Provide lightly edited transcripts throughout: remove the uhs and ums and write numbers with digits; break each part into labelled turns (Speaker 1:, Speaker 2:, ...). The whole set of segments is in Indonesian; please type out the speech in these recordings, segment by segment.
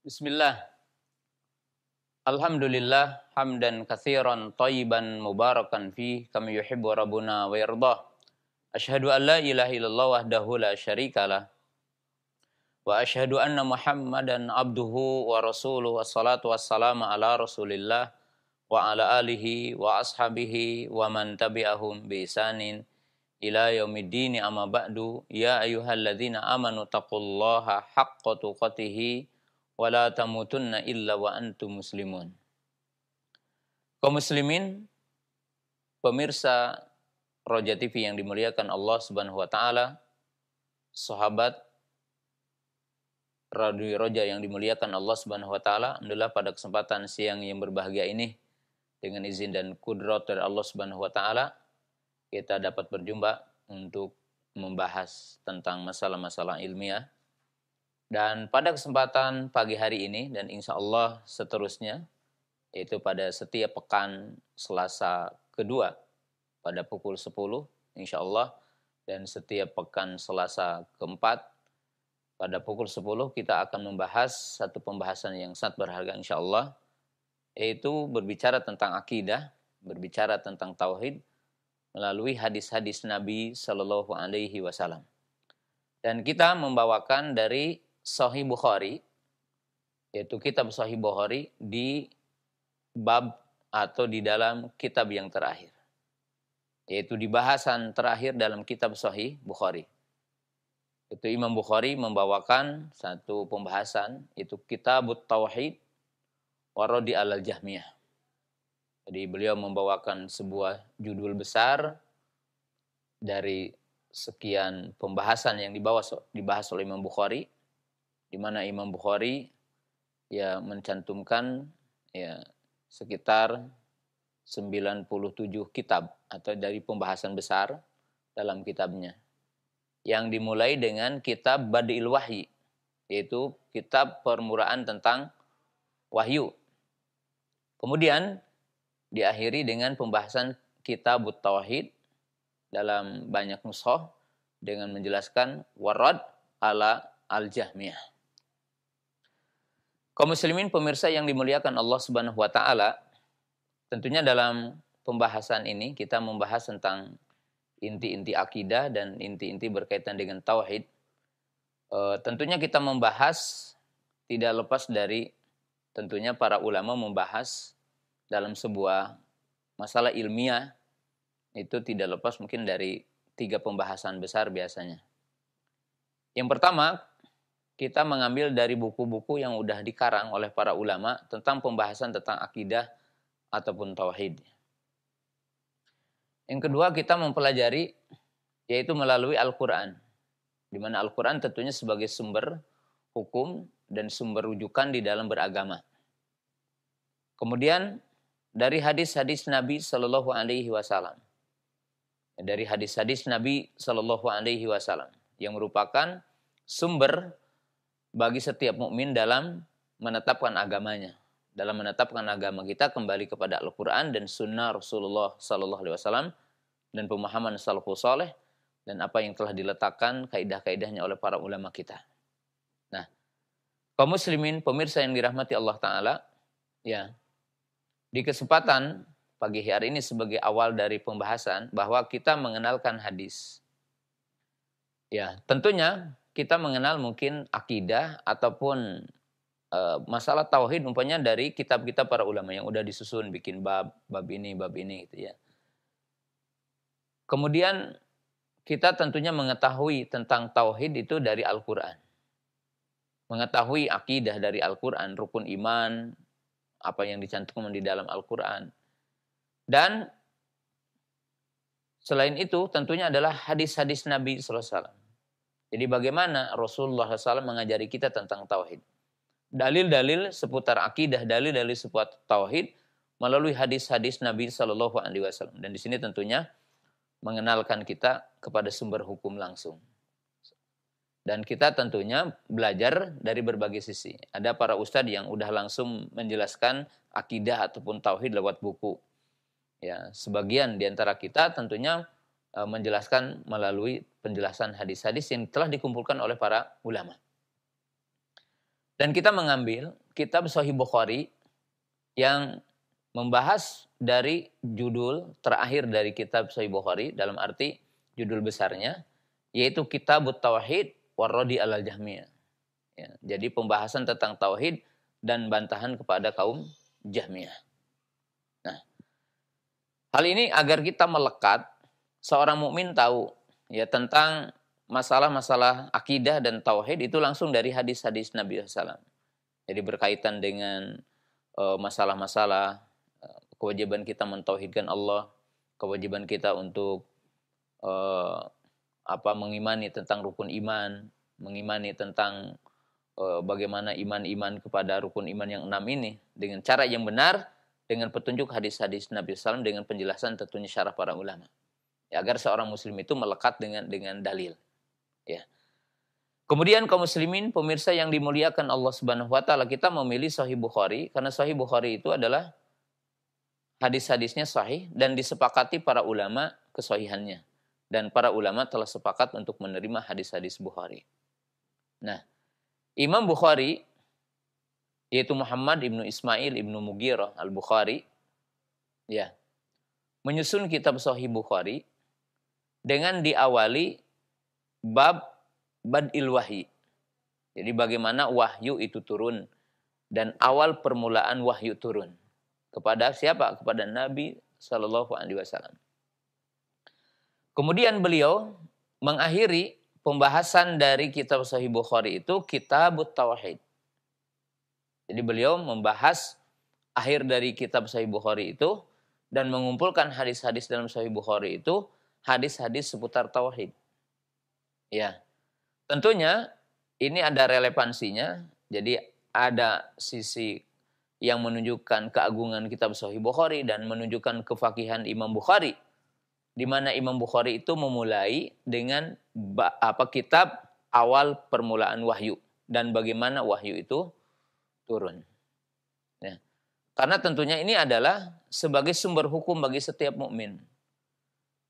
Speaker 1: Bismillah. Alhamdulillah hamdan katsiran thayyiban mubarakan fi kama yuhibbu rabbuna wa yardah. Asyhadu an la ilaha illallah wahdahu la syarikalah wa asyhadu anna Muhammadan abduhu wa rasuluhu wassalatu wassalamu ala Rasulillah wa ala alihi wa ashabihi wa man tabi'ahum bi ihsanin ila yaumiddin amma ba'du. Ya ayyuhalladzina amanu taqullaha haqqa tuqatih wa la tamutunna illa wa antum muslimun. Kaum muslimin, pemirsa Roja TV yang dimuliakan Allah Subhanahu wa taala, sahabat Radio Roja yang dimuliakan Allah Subhanahu wa taala, alhamdulillah pada kesempatan siang yang berbahagia ini dengan izin dan kudrat dari Allah Subhanahu wa taala kita dapat berjumpa untuk membahas tentang masalah-masalah ilmiah. Dan pada kesempatan pagi hari ini dan insya Allah seterusnya, yaitu pada setiap pekan Selasa kedua pada pukul 10 insya Allah, dan setiap pekan Selasa keempat pada pukul 10 kita akan membahas satu pembahasan yang sangat berharga insya Allah, yaitu berbicara tentang akidah, berbicara tentang tauhid melalui hadis-hadis Nabi Shallallahu Alaihi Wasallam. Dan kita membawakan dari Sahih Bukhari, yaitu kitab Sahih Bukhari di bab atau di dalam kitab yang terakhir, yaitu di bahasan terakhir dalam kitab Sahih Bukhari. Itu Imam Bukhari membawakan satu pembahasan, itu Kitabut Tauhid Waradi al-Jahmiyah. Jadi beliau membawakan sebuah judul besar dari sekian pembahasan yang dibahas oleh Imam Bukhari, di mana Imam Bukhari mencantumkan sekitar 97 kitab atau dari pembahasan besar dalam kitabnya. Yang dimulai dengan kitab Badi'il Wahyi, yaitu kitab permulaan tentang wahyu. Kemudian diakhiri dengan pembahasan Kitabut Tauhid dalam banyak nushah dengan menjelaskan warad ala al-Jahmiyah. Kaum muslimin pemirsa yang dimuliakan Allah Subhanahu wa taala, tentunya dalam pembahasan ini kita membahas tentang inti-inti akidah dan inti-inti berkaitan dengan tauhid. Tentunya kita membahas tidak lepas dari tentunya para ulama membahas dalam sebuah masalah ilmiah itu tidak lepas mungkin dari 3 pembahasan besar biasanya. Yang pertama, kita mengambil dari buku-buku yang sudah dikarang oleh para ulama tentang pembahasan tentang akidah ataupun tauhid. Yang kedua, kita mempelajari yaitu melalui Al-Quran, di mana Al-Quran tentunya sebagai sumber hukum dan sumber rujukan di dalam beragama. Kemudian dari hadis-hadis Nabi Shallallahu Alaihi Wasallam, dari hadis-hadis Nabi Shallallahu Alaihi Wasallam yang merupakan sumber bagi setiap mukmin dalam menetapkan agamanya, dalam menetapkan agama kita kembali kepada Al-Quran dan Sunnah Rasulullah Shallallahu Alaihi Wasallam dan pemahaman salafus saleh dan apa yang telah diletakkan kaidah-kaidahnya oleh para ulama kita. Nah, kaum muslimin pemirsa yang dirahmati Allah Taala, di kesempatan pagi hari ini sebagai awal dari pembahasan bahwa kita mengenalkan hadis. Tentunya kita mengenal mungkin akidah ataupun masalah tauhid umpamanya dari kitab-kitab para ulama yang udah disusun bikin bab ini gitu ya. Kemudian kita tentunya mengetahui tentang tauhid itu dari Al-Qur'an. Mengetahui akidah dari Al-Qur'an, rukun iman, apa yang dicantumkan di dalam Al-Quran. Dan selain itu tentunya adalah hadis-hadis Nabi SAW. Jadi bagaimana Rasulullah SAW mengajari kita tentang tauhid. Dalil-dalil seputar akidah, dalil-dalil seputar tauhid melalui hadis-hadis Nabi SAW. Dan di sini tentunya mengenalkan kita kepada sumber hukum langsung. Dan kita tentunya belajar dari berbagai sisi. Ada para ustadz yang udah langsung menjelaskan akidah ataupun tauhid lewat buku. Sebagian di antara kita tentunya menjelaskan melalui penjelasan hadis-hadis yang telah dikumpulkan oleh para ulama. Dan kita mengambil kitab Sahih Bukhari yang membahas dari judul terakhir dari kitab Sahih Bukhari, dalam arti judul besarnya, yaitu Kitabut Tauhid Warradi alal Jahmiyah. Ya, jadi pembahasan tentang tauhid dan bantahan kepada kaum Jahmiyah. Nah, hal ini agar kita melekat, seorang mukmin tahu ya tentang masalah-masalah akidah dan tauhid itu langsung dari hadis-hadis Nabi SAW. Jadi berkaitan dengan masalah-masalah kewajiban kita mentauhidkan Allah, kewajiban kita untuk mengimani tentang rukun iman, mengimani tentang bagaimana iman-iman kepada rukun iman yang 6 ini dengan cara yang benar, dengan petunjuk hadis-hadis Nabi SAW, dengan penjelasan tentunya syarah para ulama. Ya, agar seorang muslim itu melekat dengan dalil. Ya. Kemudian kaum muslimin, pemirsa yang dimuliakan Allah Subhanahu wa taala, kita memilih Sahih Bukhari karena Sahih Bukhari itu adalah hadis-hadisnya sahih dan disepakati para ulama kesahihannya. Dan para ulama telah sepakat untuk menerima hadis-hadis Bukhari. Nah, Imam Bukhari, yaitu Muhammad ibnu Ismail ibnu Mughirah al-Bukhari, ya, menyusun kitab Sahih Bukhari dengan diawali bab Bad'il Wahyi. Jadi bagaimana wahyu itu turun dan awal permulaan wahyu turun. Kepada siapa? Kepada Nabi Shallallahu Alaihi Wasallam. Kemudian beliau mengakhiri pembahasan dari kitab Sahih Bukhari itu Kitabut Tauhid. Jadi beliau membahas akhir dari kitab Sahih Bukhari itu dan mengumpulkan hadis-hadis dalam Sahih Bukhari itu hadis-hadis seputar tauhid. Ya. Tentunya ini ada relevansinya. Jadi ada sisi yang menunjukkan keagungan kitab Sahih Bukhari dan menunjukkan kefakihan Imam Bukhari, di mana Imam Bukhari itu memulai dengan kitab awal permulaan wahyu dan bagaimana wahyu itu turun. Ya. Karena tentunya ini adalah sebagai sumber hukum bagi setiap mukmin,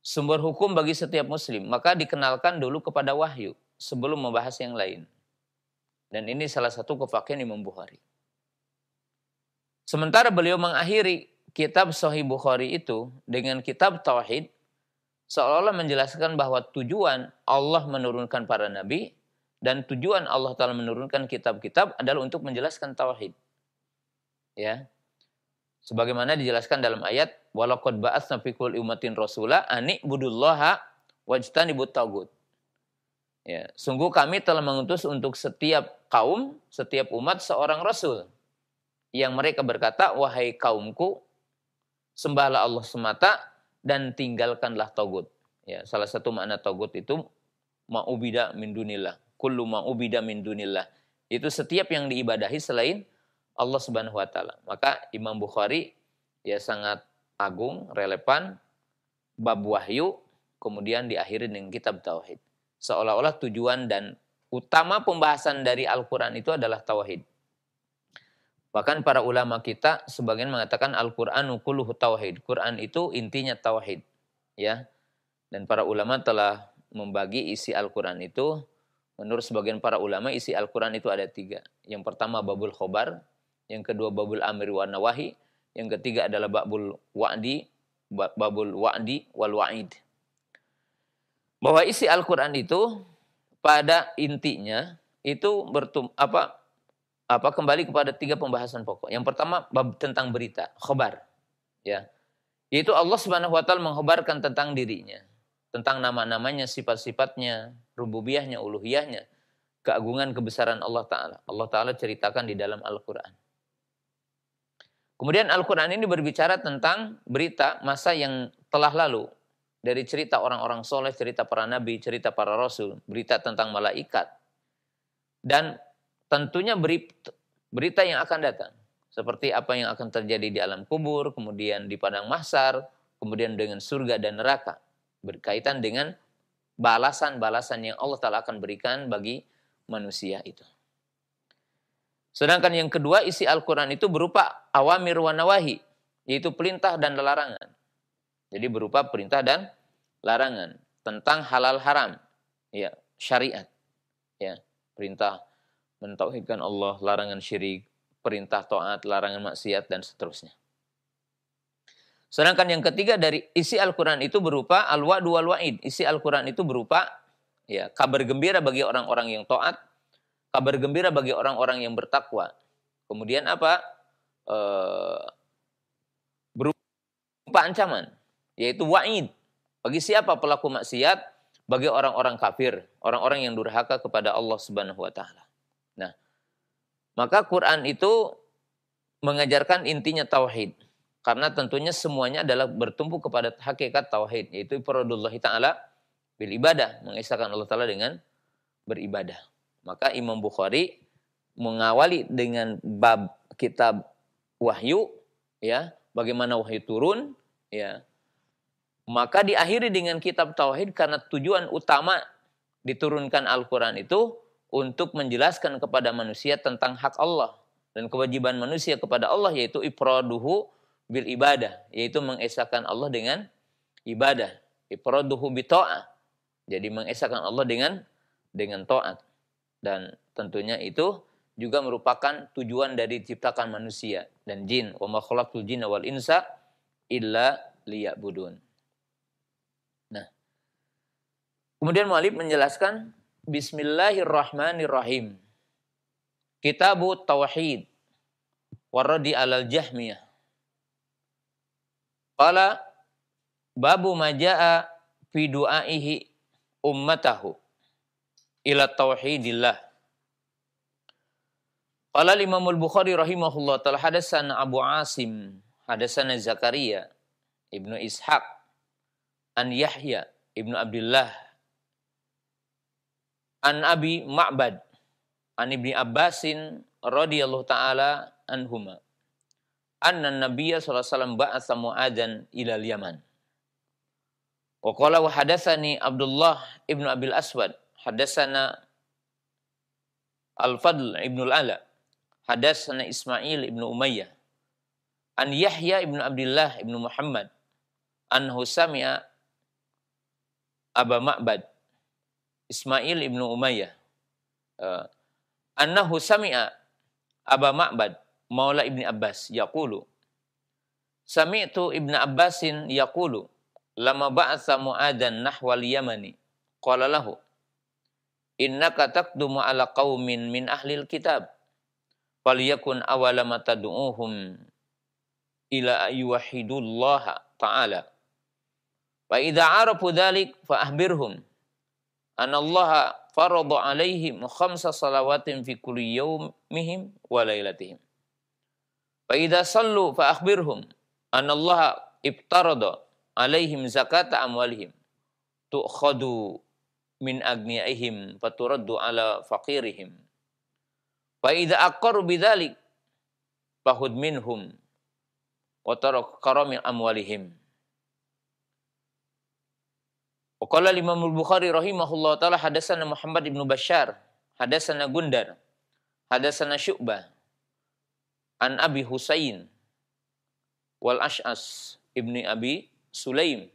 Speaker 1: sumber hukum bagi setiap muslim, maka dikenalkan dulu kepada wahyu sebelum membahas yang lain. Dan ini salah satu kefakihan Imam Bukhari. Sementara beliau mengakhiri kitab Sahih Bukhari itu dengan kitab Tauhid, seolah-olah menjelaskan bahwa tujuan Allah menurunkan para nabi dan tujuan Allah Ta'ala menurunkan kitab-kitab adalah untuk menjelaskan tauhid. Ya. Sebagaimana dijelaskan dalam ayat, walaqad ba'atsna fi kulli ummatin rasula ani ibudullaha wajtanibut tagut. Ya, sungguh kami telah mengutus untuk setiap kaum, setiap umat seorang rasul yang mereka berkata, wahai kaumku, sembahlah Allah semata dan tinggalkanlah tagut. Ya, salah satu makna tagut itu ma'ubida min dunillah, kullu ma'ubida min dunillah. Itu setiap yang diibadahi selain Allah Subhanahu wa taala. Maka Imam Bukhari ya sangat agung, relevan, bab wahyu, kemudian diakhiri dengan kitab tauhid. Seolah-olah tujuan dan utama pembahasan dari Al-Quran itu adalah tauhid. Bahkan para ulama kita sebagian mengatakan Al-Qur'anu kulluhu tauhid. Quran itu intinya tauhid, ya. Dan para ulama telah membagi isi Al-Qur'an itu, menurut sebagian para ulama isi Al-Qur'an itu ada 3. Yang pertama babul khobar, yang kedua babul amri wa nawahi, yang ketiga adalah babul wa'di wal wa'id. Bahwa isi Al-Qur'an itu pada intinya itu kembali kepada 3 pembahasan pokok. Yang pertama bab tentang berita, khobar, ya. Yaitu Allah Subhanahu wa taala mengkhabarkan tentang dirinya, tentang nama-namanya, sifat-sifatnya, rububiyahnya, uluhiyahnya, keagungan kebesaran Allah taala. Allah taala ceritakan di dalam Al-Qur'an. Kemudian Al-Qur'an ini berbicara tentang berita masa yang telah lalu, dari cerita orang-orang soleh, cerita para nabi, cerita para rasul, berita tentang malaikat, dan tentunya berita yang akan datang. Seperti apa yang akan terjadi di alam kubur, kemudian di padang mahsyar, kemudian dengan surga dan neraka. Berkaitan dengan balasan-balasan yang Allah Ta'ala akan berikan bagi manusia itu. Sedangkan yang kedua, isi Al-Quran itu berupa awamir wa nawahi, yaitu perintah dan larangan. Jadi berupa perintah dan larangan tentang halal haram, ya, syariat, ya, perintah mentauhidkan Allah, larangan syirik, perintah taat, larangan maksiat, dan seterusnya. Sedangkan yang ketiga dari isi Al-Quran itu berupa al-wa'du wal-wa'id. Isi Al-Quran itu berupa ya kabar gembira bagi orang-orang yang taat, kabar gembira bagi orang-orang yang bertakwa. Kemudian apa? Berupa ancaman, yaitu wa'id. Bagi siapa pelaku maksiat? Bagi orang-orang kafir, orang-orang yang durhaka kepada Allah Subhanahu wa taala. Nah, maka Quran itu mengajarkan intinya tauhid. Karena tentunya semuanya adalah bertumpu kepada hakikat tauhid, yaitu ifradullahi ta'ala bil ibadah, mengesahkan Allah Ta'ala dengan beribadah. Maka Imam Bukhari mengawali dengan bab kitab wahyu, ya, bagaimana wahyu turun, ya. Maka diakhiri dengan kitab tauhid karena tujuan utama diturunkan Al-Quran itu untuk menjelaskan kepada manusia tentang hak Allah dan kewajiban manusia kepada Allah, yaitu ifraduhu bil ibadah, yaitu mengesahkan Allah dengan ibadah. Ifraduhu bi ta'ah. Jadi mengesahkan Allah dengan taat. Dan tentunya itu juga merupakan tujuan dari diciptakan manusia dan jin. Wa ma khalaqtul jinna wal insa illa liya'budun. Nah, kemudian mu'allif menjelaskan Bismillahirrahmanirrahim. Kitabut Tauhid waradi alal Jahmiyah. Qala babu maja'a fi du'aihi ummatahu ila tauhidillah. Qala Imamul Bukhari rahimahullah ta'ala hadatsana Abu Asim, hadatsana Zakaria ibnu Ishaq an Yahya ibnu Abdullah an Abi Ma'bad an Ibni Abbasin radhiyallahu ta'ala anhuma anna Nabiyya sallallahu alaihi wasallam ba'atsa Mu'adzan ila Yaman. Wa qala wa hadatsani Abdullah ibnu Abil Aswad hadatsana Al-Fadl ibnu Al-Ala hadatsana Ismail ibnu Umayyah an Yahya ibnu Abdullah ibnu Muhammad anhu sami'a Aba Ma'bad Ismail ibnu Umayyah annahu sami'a Aba Ma'bad Maula Ibni Abbas yaqulu sami'tu Ibnu Abbasin yaqulu lama ba'atsa Mu'adzan nahwal Yamani qala lahu innaka taqdumu ala qaumin min ahlil kitab falyakun awwala ma tad'uuhum ila ayyuhidullaha ta'ala fa idza arafu dzalik fa akhbirhum anallaha farada alaihim khamsa salawatin fi kulli yawmihim wa lailatihim. Fa idza sallu fa akhbirhum anallaha ibtarada alaihim zakata amwalihim tu'khadu min agniyaihim faturaddu ala faqirihim. Fa idza aqarru bidzalik fahud minhum wa tarak karami amwalihim. Wa qala Imam Al-Bukhari rahimahullah taala hadatsana Muhammad ibnu Bashar, hadatsana Gundar, hadatsana Syu'bah an Abi Husain wal Ash'as ibni Abi Sulaim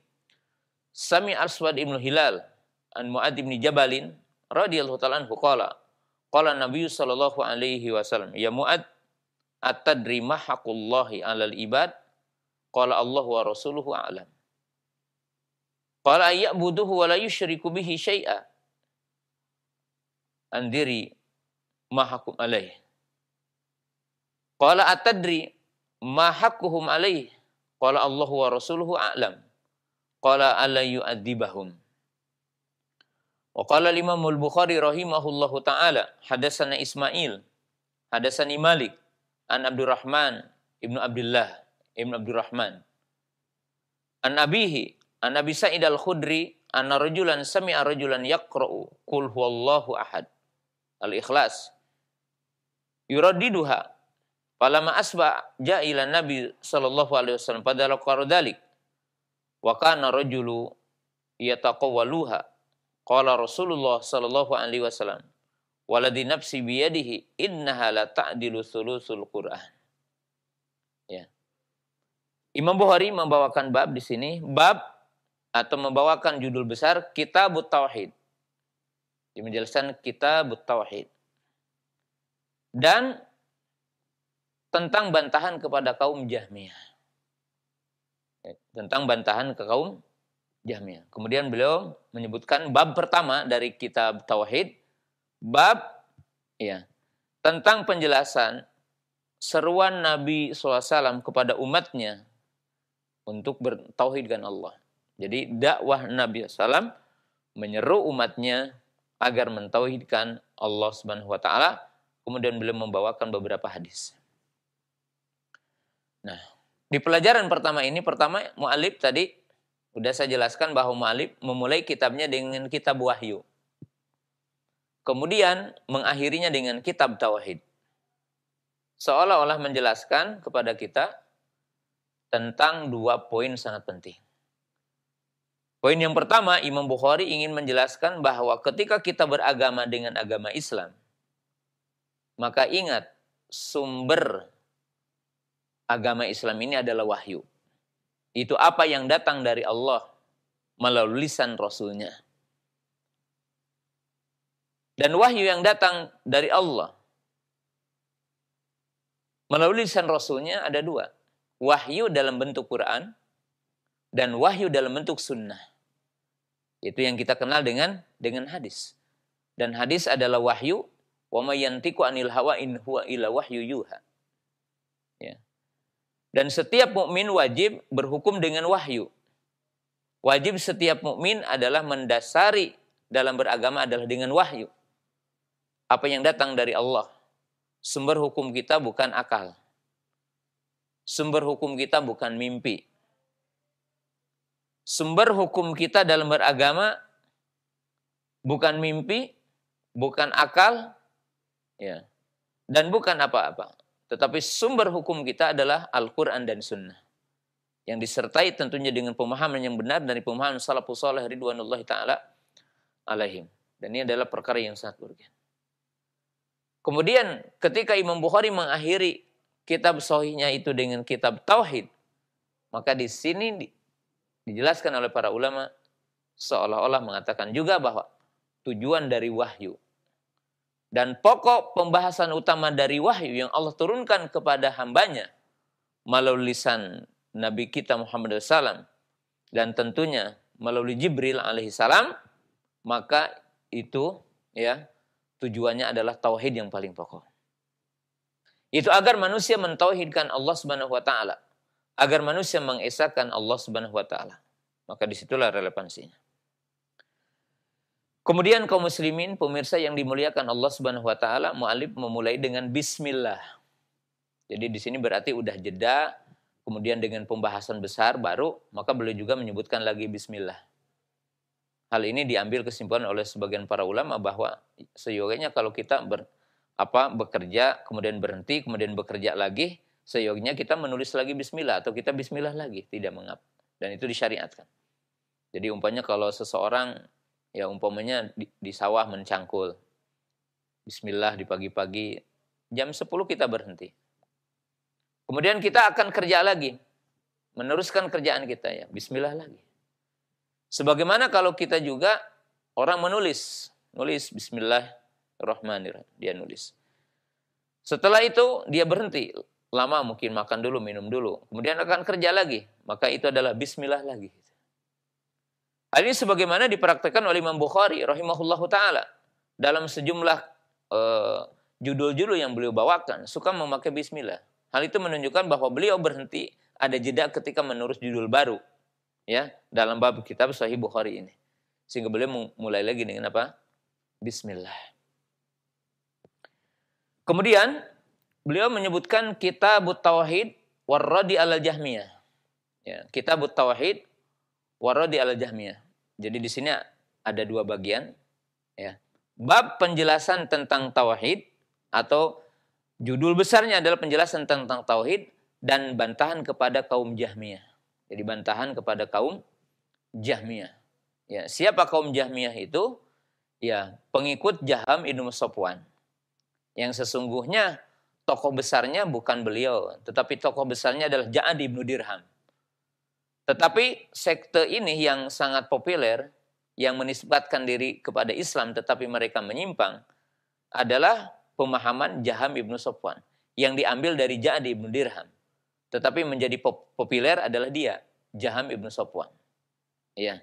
Speaker 1: sami Aswad ibnu Hilal an Mu'ad ibni Jabalin radhiyallahu ta'ala anhu qala Nabi sallallahu alaihi wasallam ya Mu'ad atadri ma haqqullahi 'alal ibad qala Allah wa rasuluhu a'lam qala ayya'buduhu wa la yusyriku bihi syai'a andiri ma haqqum alaihi qala atadri ma haqquhum alaihi qala Allah wa rasuluhu a'lam qala alla yu'adzibahum. Wa qala Imam Al-Bukhari rahimahullahu ta'ala hadatsana Ismail hadatsani Malik an Abdurrahman ibnu Abdullah ibnu Abdurrahman an abihi an Abi Sa'id Al-Khudri anna rajulan sami'a rajulan yaqra'u qul huwallahu ahad al-ikhlas yuraddiduha falamma asba ja'ila Nabi sallallahu alaihi wasallam padahal qaradalik wa kana rajulu yataqawwaluha qala Rasulullah sallallahu alaihi wasallam waladhi nafsi biyadihi innaha la ta'dilu thuluthul Qur'an. Ya. Imam Bukhari membawakan bab di sini, bab atau membawakan judul besar Kitabut Tauhid. Dia menjelaskan Kitabut Tauhid. dan tentang bantahan kepada kaum Jahmiyah. Tentang bantahan ke kaum Jahmiyah. Kemudian beliau menyebutkan bab pertama dari kitab Tauhid, bab tentang penjelasan seruan Nabi SAW kepada umatnya untuk bertauhidkan Allah. Jadi dakwah Nabi SAW menyeru umatnya agar mentauhidkan Allah Subhanahu wa taala. Kemudian beliau membawakan beberapa hadis. Nah, di pelajaran pertama mu'alif tadi sudah saya jelaskan bahwa mu'alif memulai kitabnya dengan kitab wahyu. Kemudian mengakhirinya dengan kitab tauhid. Seolah-olah menjelaskan kepada kita tentang dua poin sangat penting. Poin yang pertama, Imam Bukhari ingin menjelaskan bahwa ketika kita beragama dengan agama Islam, maka ingat sumber agama Islam ini adalah wahyu. Itu apa yang datang dari Allah melalui lisan Rasulnya. Dan wahyu yang datang dari Allah melalui lisan Rasulnya ada dua. Wahyu dalam bentuk Quran dan wahyu dalam bentuk sunnah. Itu yang kita kenal dengan hadis. Dan hadis adalah wahyu. Wa may yantiqu anil hawa in huwa illa wahyu yuha. Ya. Dan setiap mukmin wajib berhukum dengan wahyu. Wajib setiap mukmin adalah mendasari dalam beragama adalah dengan wahyu. Apa yang datang dari Allah. Sumber hukum kita bukan akal. Sumber hukum kita bukan mimpi. Sumber hukum kita dalam beragama bukan mimpi, bukan akal, dan bukan apa-apa. Tetapi sumber hukum kita adalah Al-Quran dan Sunnah. Yang disertai tentunya dengan pemahaman yang benar dari pemahaman salafus saleh ridwanullahi ta'ala alaihim. Dan ini adalah perkara yang sangat urgen. Kemudian ketika Imam Bukhari mengakhiri kitab sahihnya itu dengan kitab Tauhid, maka di sini dijelaskan oleh para ulama seolah-olah mengatakan juga bahwa tujuan dari wahyu dan pokok pembahasan utama dari wahyu yang Allah turunkan kepada hambanya melalui lisan Nabi kita Muhammad SAW dan tentunya melalui Jibril alaihissalam, maka itu tujuannya adalah tauhid yang paling pokok. Itu agar manusia mentauhidkan Allah Subhanahu wa taala. Agar manusia mengesahkan Allah Subhanahu wa taala. Maka disitulah relevansinya. Kemudian kaum muslimin, pemirsa yang dimuliakan Allah Subhanahu wa taala, mu'alif memulai dengan bismillah. Jadi di sini berarti udah jeda, kemudian dengan pembahasan besar baru, maka beliau juga menyebutkan lagi bismillah. Hal ini diambil kesimpulan oleh sebagian para ulama bahwa seyogianya kalau kita bekerja, kemudian berhenti, kemudian bekerja lagi, seyogianya kita menulis lagi bismillah atau kita bismillah lagi, tidak mengapa. Dan itu disyariatkan. Jadi umpamanya kalau seseorang umpamanya di sawah mencangkul, bismillah di pagi-pagi, jam 10 kita berhenti. Kemudian kita akan kerja lagi, meneruskan kerjaan kita bismillah lagi. Sebagaimana kalau kita juga orang nulis bismillahirrahmanirrahim, dia nulis. Setelah itu dia berhenti, lama mungkin makan dulu, minum dulu, kemudian akan kerja lagi, maka itu adalah bismillah lagi. Hal ini sebagaimana dipraktikkan oleh Imam Bukhari rahimahullahu taala dalam sejumlah judul-judul yang beliau bawakan suka memakai bismillah. Hal itu menunjukkan bahwa beliau berhenti ada jeda ketika menulis judul baru dalam bab kitab Sahih Bukhari ini. Sehingga beliau mulai lagi dengan apa? Bismillah. Kemudian beliau menyebutkan Kitabut Tauhid warradi alal Jahmiyah. Kitabut Tauhid warradi alal Jahmiyah. Jadi di sini ada dua bagian. Bab penjelasan tentang tauhid atau judul besarnya adalah penjelasan tentang tauhid dan bantahan kepada kaum Jahmiyah. Jadi bantahan kepada kaum Jahmiyah. Siapa kaum Jahmiyah itu? Pengikut Jaham ibnu Safwan. Yang sesungguhnya tokoh besarnya bukan beliau, tetapi tokoh besarnya adalah Ja'ad ibnu Dirham. Tetapi sekte ini yang sangat populer, yang menisbatkan diri kepada Islam tetapi mereka menyimpang, adalah pemahaman Jaham ibnu Safwan yang diambil dari Ja'd ibnu Dirham. Tetapi menjadi populer adalah dia, Jaham ibnu Safwan. Ya.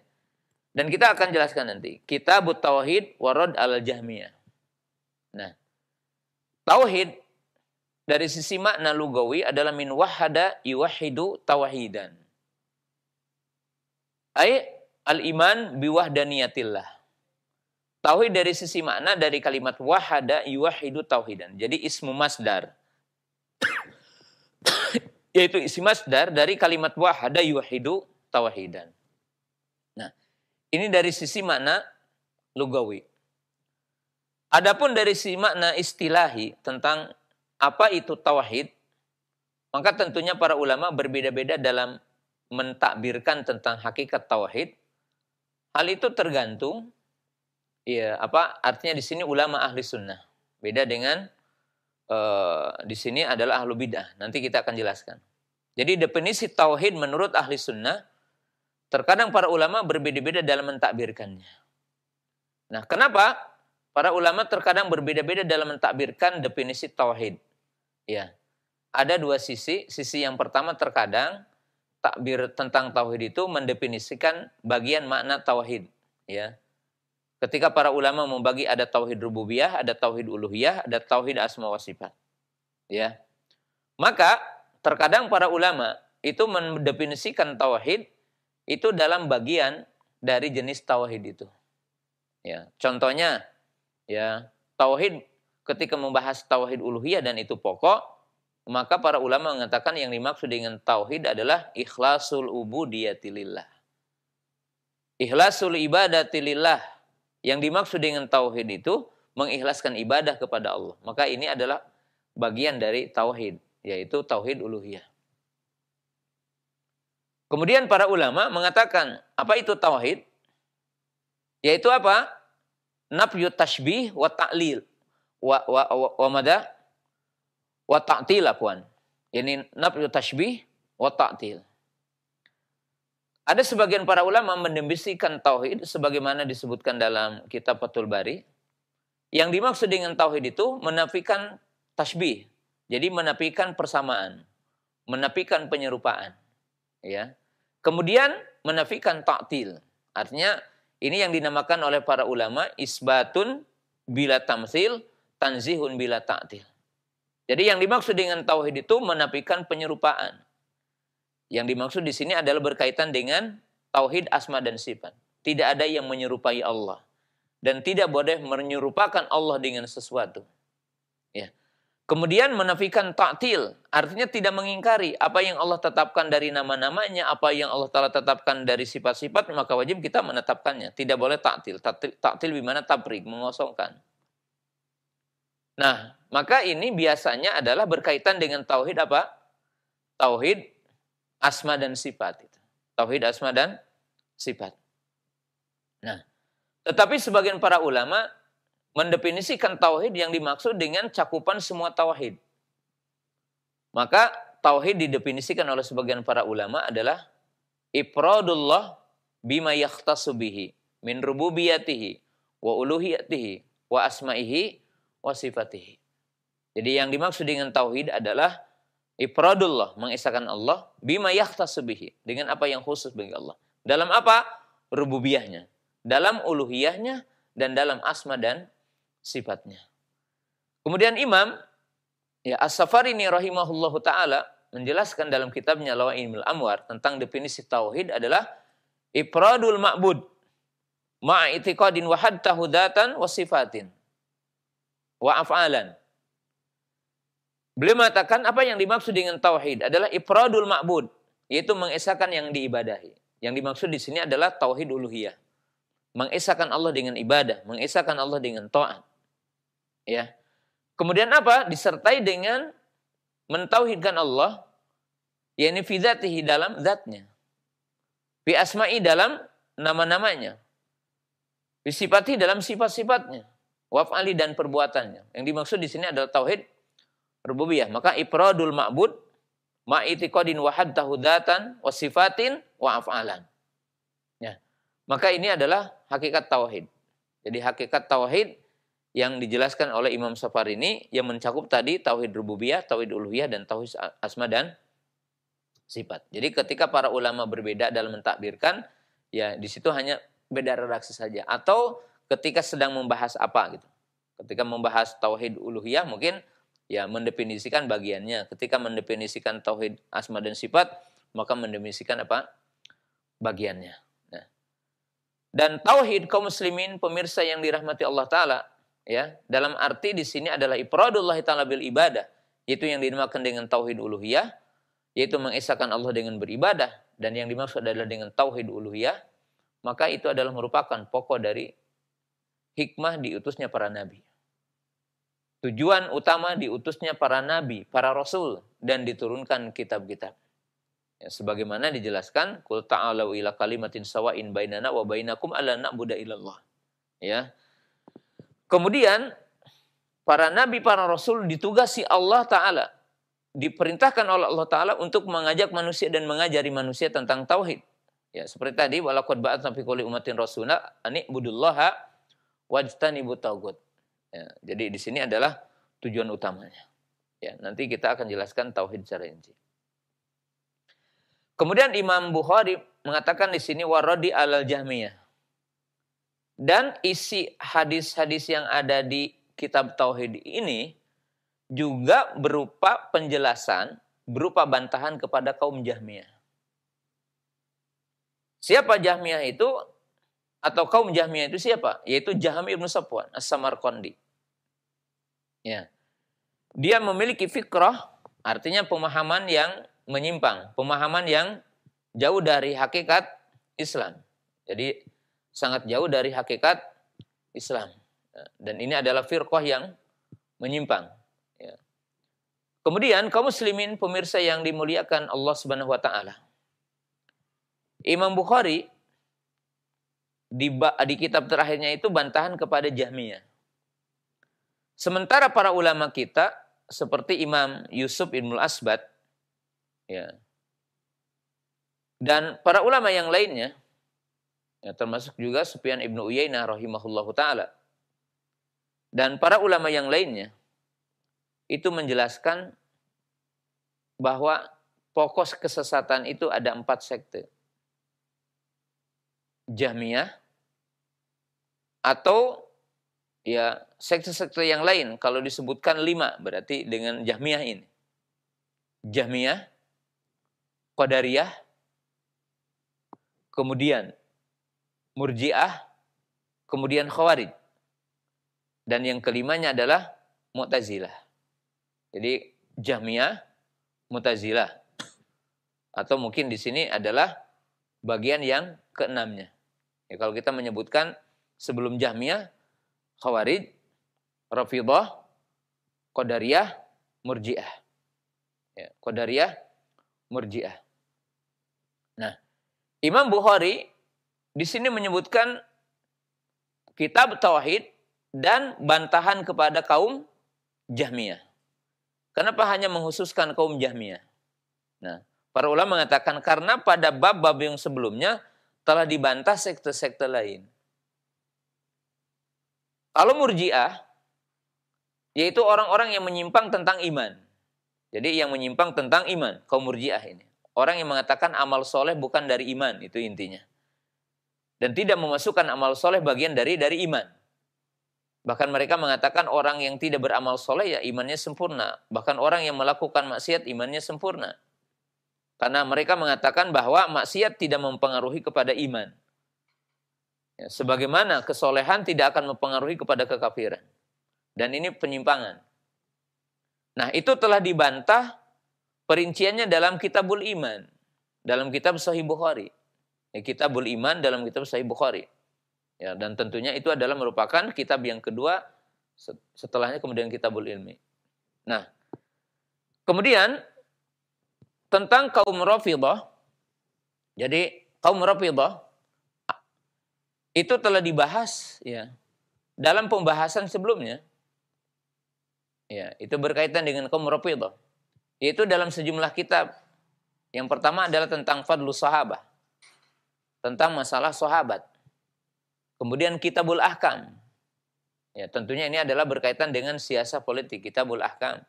Speaker 1: Dan kita akan jelaskan nanti. Kitabut Tauhid Warad al-Jahmiyah. Nah, tauhid dari sisi makna lugawi adalah min wahada yuwahidu tauhidan. Ai al-iman biwahdaniyatillah. Tauhid dari sisi makna dari kalimat wahada yuwahidu tauhidan. Jadi ismu masdar. Yaitu isi masdar dari kalimat wahada yuwahidu tauhidan. Nah, ini dari sisi makna lugawi. Adapun dari sisi makna istilahi tentang apa itu tauhid, maka tentunya para ulama berbeda-beda dalam mentakbirkan tentang hakikat tauhid. Hal itu tergantung, ya apa artinya di sini ulama ahli sunnah. Beda dengan di sini adalah ahlu bidah. Nanti kita akan jelaskan. Jadi definisi tauhid menurut ahli sunnah, terkadang para ulama berbeda-beda dalam mentakbirkannya. Nah, kenapa para ulama terkadang berbeda-beda dalam mentakbirkan definisi tauhid? Ya, ada dua sisi. Sisi yang pertama terkadang takbir tentang tauhid itu mendefinisikan bagian makna tauhid. Ya, ketika para ulama membagi ada tauhid rububiyah, ada tauhid uluhiyah, ada tauhid asma wa sifat. Ya, maka terkadang para ulama itu mendefinisikan tauhid itu dalam bagian dari jenis tauhid itu. Ya, contohnya ya, tauhid ketika membahas tauhid uluhiyah dan itu pokok, maka para ulama mengatakan yang dimaksud dengan tauhid adalah ikhlasul ubudiyati lillah. Ikhlasul ibadati lillah. Yang dimaksud dengan tauhid itu mengikhlaskan ibadah kepada Allah. Maka ini adalah bagian dari tauhid, yaitu tauhid uluhiyah. Kemudian para ulama mengatakan, apa itu tauhid? Yaitu apa? Nafyu tashbih wa ta'lil. Wa mada? Wa ta'til afwan. Ini nafyu tashbih wa ta'til. Ada sebagian para ulama mendefinisikan tauhid sebagaimana disebutkan dalam kitab Fathul Bari. Yang dimaksud dengan tauhid itu menafikan tashbih. Jadi menafikan persamaan, menafikan penyerupaan, ya. Kemudian menafikan ta'til. Artinya ini yang dinamakan oleh para ulama isbatun bila tamtsil, tanzihun bila ta'til. Jadi yang dimaksud dengan tauhid itu menafikan penyerupaan. Yang dimaksud di sini adalah berkaitan dengan tauhid asma dan sifat. Tidak ada yang menyerupai Allah dan tidak boleh menyerupakan Allah dengan sesuatu. Ya. Kemudian menafikan ta'til, artinya tidak mengingkari apa yang Allah tetapkan dari nama-namanya, apa yang Allah Ta'ala tetapkan dari sifat-sifat, maka wajib kita menetapkannya. Tidak boleh ta'til. Ta'til bimana tabrik, mengosongkan. Nah, maka ini biasanya adalah berkaitan dengan tauhid apa? Tauhid asma dan sifat. Tauhid asma dan sifat. Nah, tetapi sebagian para ulama mendefinisikan tauhid yang dimaksud dengan cakupan semua tauhid. Maka tauhid didefinisikan oleh sebagian para ulama adalah ifradullah bima yakhtassu bihi min rububiyatihi wa uluhiyatihi wa asma'ihi wa sifatihi. Jadi yang dimaksud dengan tauhid adalah ifradullah, mengesahkan Allah bima yakhtassu bihi, dengan apa yang khusus bagi Allah. Dalam apa? Rububiyahnya, dalam uluhiyahnya, dan dalam asma dan sifatnya. Kemudian Imam As-Safarini rahimahullahu ta'ala menjelaskan dalam kitabnya Lawa'imul Anwar tentang definisi tauhid adalah ifradul ma'bud ma'a itiqadin wa hadtahu dzatan wa sifatin wa af'alan. Beliau mengatakan apa yang dimaksud dengan tauhid adalah ifradul ma'bud, yaitu mengesahkan yang diibadahi. Yang dimaksud di sini adalah tauhid uluhiyah. Mengesahkan Allah dengan ibadah, mengesahkan Allah dengan taat. Ya. Kemudian apa? Disertai dengan mentauhidkan Allah, yakni fi dzatihi, dalam zatnya, fi asma'i, dalam nama-namanya, fi sifati, dalam sifat-sifatnya, wa af'ali, dan perbuatannya. Yang dimaksud di sini adalah tauhid rububiyah. Maka ifradul ma'bud ma'itiqadin wa haddahu dzatan wa sifatin wa af'alan. Ya. Maka ini adalah hakikat tauhid. Jadi hakikat tauhid yang dijelaskan oleh Imam Safarini yang mencakup tadi tauhid rububiyah, tauhid uluhiyah, dan tauhid asma dan sifat. Jadi ketika para ulama berbeda dalam mentakbirkan, ya di situ hanya beda redaksi saja. Atau ketika sedang membahas apa gitu. Ketika membahas tauhid uluhiyah mungkin ya mendefinisikan bagiannya. Ketika mendefinisikan tauhid asma dan sifat, maka mendefinisikan apa? Bagiannya. Nah. Dan tauhid kaum muslimin pemirsa yang dirahmati Allah taala, ya, dalam arti di sini adalah ifradullah taala bil ibadah, itu yang dinamakan dengan tauhid uluhiyah, yaitu mengesahkan Allah dengan beribadah, dan yang dimaksud adalah dengan tauhid uluhiyah, maka itu adalah merupakan pokok dari hikmah diutusnya para nabi. Tujuan utama diutusnya para nabi, para rasul, dan diturunkan kitab-kitab. Ya, sebagaimana dijelaskan, qul ta'alu ila kalimatin sawa'in bainana wa bainakum alla na'budu illallah. Ya. Kemudian para nabi, para rasul ditugasi Allah taala, diperintahkan oleh Allah taala untuk mengajak manusia dan mengajari manusia tentang tauhid. Ya, seperti tadi walaqad ba'atsna fi kulli ummatin rasula an ibudullaha wajtanibut taghut. Ya, jadi di sini adalah tujuan utamanya. Ya, nanti kita akan jelaskan tauhid secara rinci. Kemudian Imam Bukhari mengatakan di sini waradi alal jahmiyah. Dan isi hadis-hadis yang ada di kitab tauhid ini juga berupa penjelasan, berupa bantahan kepada kaum Jahmiyah. Siapa Jahmiyah itu? Atau kaum Jahmiyah itu siapa? Yaitu Jahm ibn Safwan as-Samarqandi. Ya. Dia memiliki fikrah, artinya pemahaman yang menyimpang, pemahaman yang jauh dari hakikat Islam. Jadi sangat jauh dari hakikat Islam. Dan ini adalah firqah yang menyimpang. Ya. Kemudian kaum muslimin pemirsa yang dimuliakan Allah Subhanahu wa taala. Imam Bukhari di kitab terakhirnya itu bantahan kepada Jahmiyah. Sementara para ulama kita seperti Imam Yusuf Ibnul Asbad, ya, dan para ulama yang lainnya, ya, termasuk juga Sufyan Ibnu Uyainah rahimahullahu taala, dan para ulama yang lainnya itu menjelaskan bahwa pokok kesesatan itu ada 4 sekte. Jahmiyah atau ya sekte-sekte yang lain, kalau disebutkan 5 berarti dengan Jahmiyah ini. Jahmiyah, Qadariyah, kemudian Murji'ah, kemudian Khawarij. Dan yang kelimanya adalah Mu'tazilah. Jadi Jahmiyah, Mu'tazilah. Atau mungkin di sini adalah bagian yang keenamnya. Ya, kalau kita menyebutkan sebelum Jahmiyah, Khawarij, Rafidhah, Qadariyah, Murji'ah. Ya, Qadariyah, Murji'ah. Nah, Imam Bukhari di sini menyebutkan kitab tauhid dan bantahan kepada kaum Jahmiyah. Kenapa hanya menghususkan kaum Jahmiyah? Nah, para ulama mengatakan karena pada bab-bab yang sebelumnya telah dibantah sekte-sekte lain. Kalau Murji'ah, yaitu orang-orang yang menyimpang tentang iman. Jadi yang menyimpang tentang iman, kaum Murji'ah ini. Orang yang mengatakan amal soleh bukan dari iman, itu intinya. Dan tidak memasukkan amal soleh bagian dari iman. Bahkan mereka mengatakan orang yang tidak beramal soleh ya imannya sempurna. Bahkan orang yang melakukan maksiat imannya sempurna. Karena mereka mengatakan bahwa maksiat tidak mempengaruhi kepada iman. Ya, sebagaimana kesolehan tidak akan mempengaruhi kepada kekafiran. Dan ini penyimpangan. Nah, itu telah dibantah perinciannya dalam Kitabul Iman. Dalam kitab Sahih Bukhari. Ya, Kitabul Iman dalam kitab Sahih Bukhari. Ya, dan tentunya itu adalah merupakan kitab yang kedua setelahnya kemudian Kitabul Ilmi. Nah, kemudian tentang kaum Rafidhah. Jadi kaum Rafidhah itu telah dibahas ya dalam pembahasan sebelumnya. Ya, itu berkaitan dengan kaum Rafidhah. Yaitu dalam sejumlah kitab. Yang pertama adalah tentang Fadlus Sahabah. Tentang masalah sahabat. Kemudian Kitabul Ahkam. Ya, tentunya ini adalah berkaitan dengan siasat politik, Kitabul Ahkam.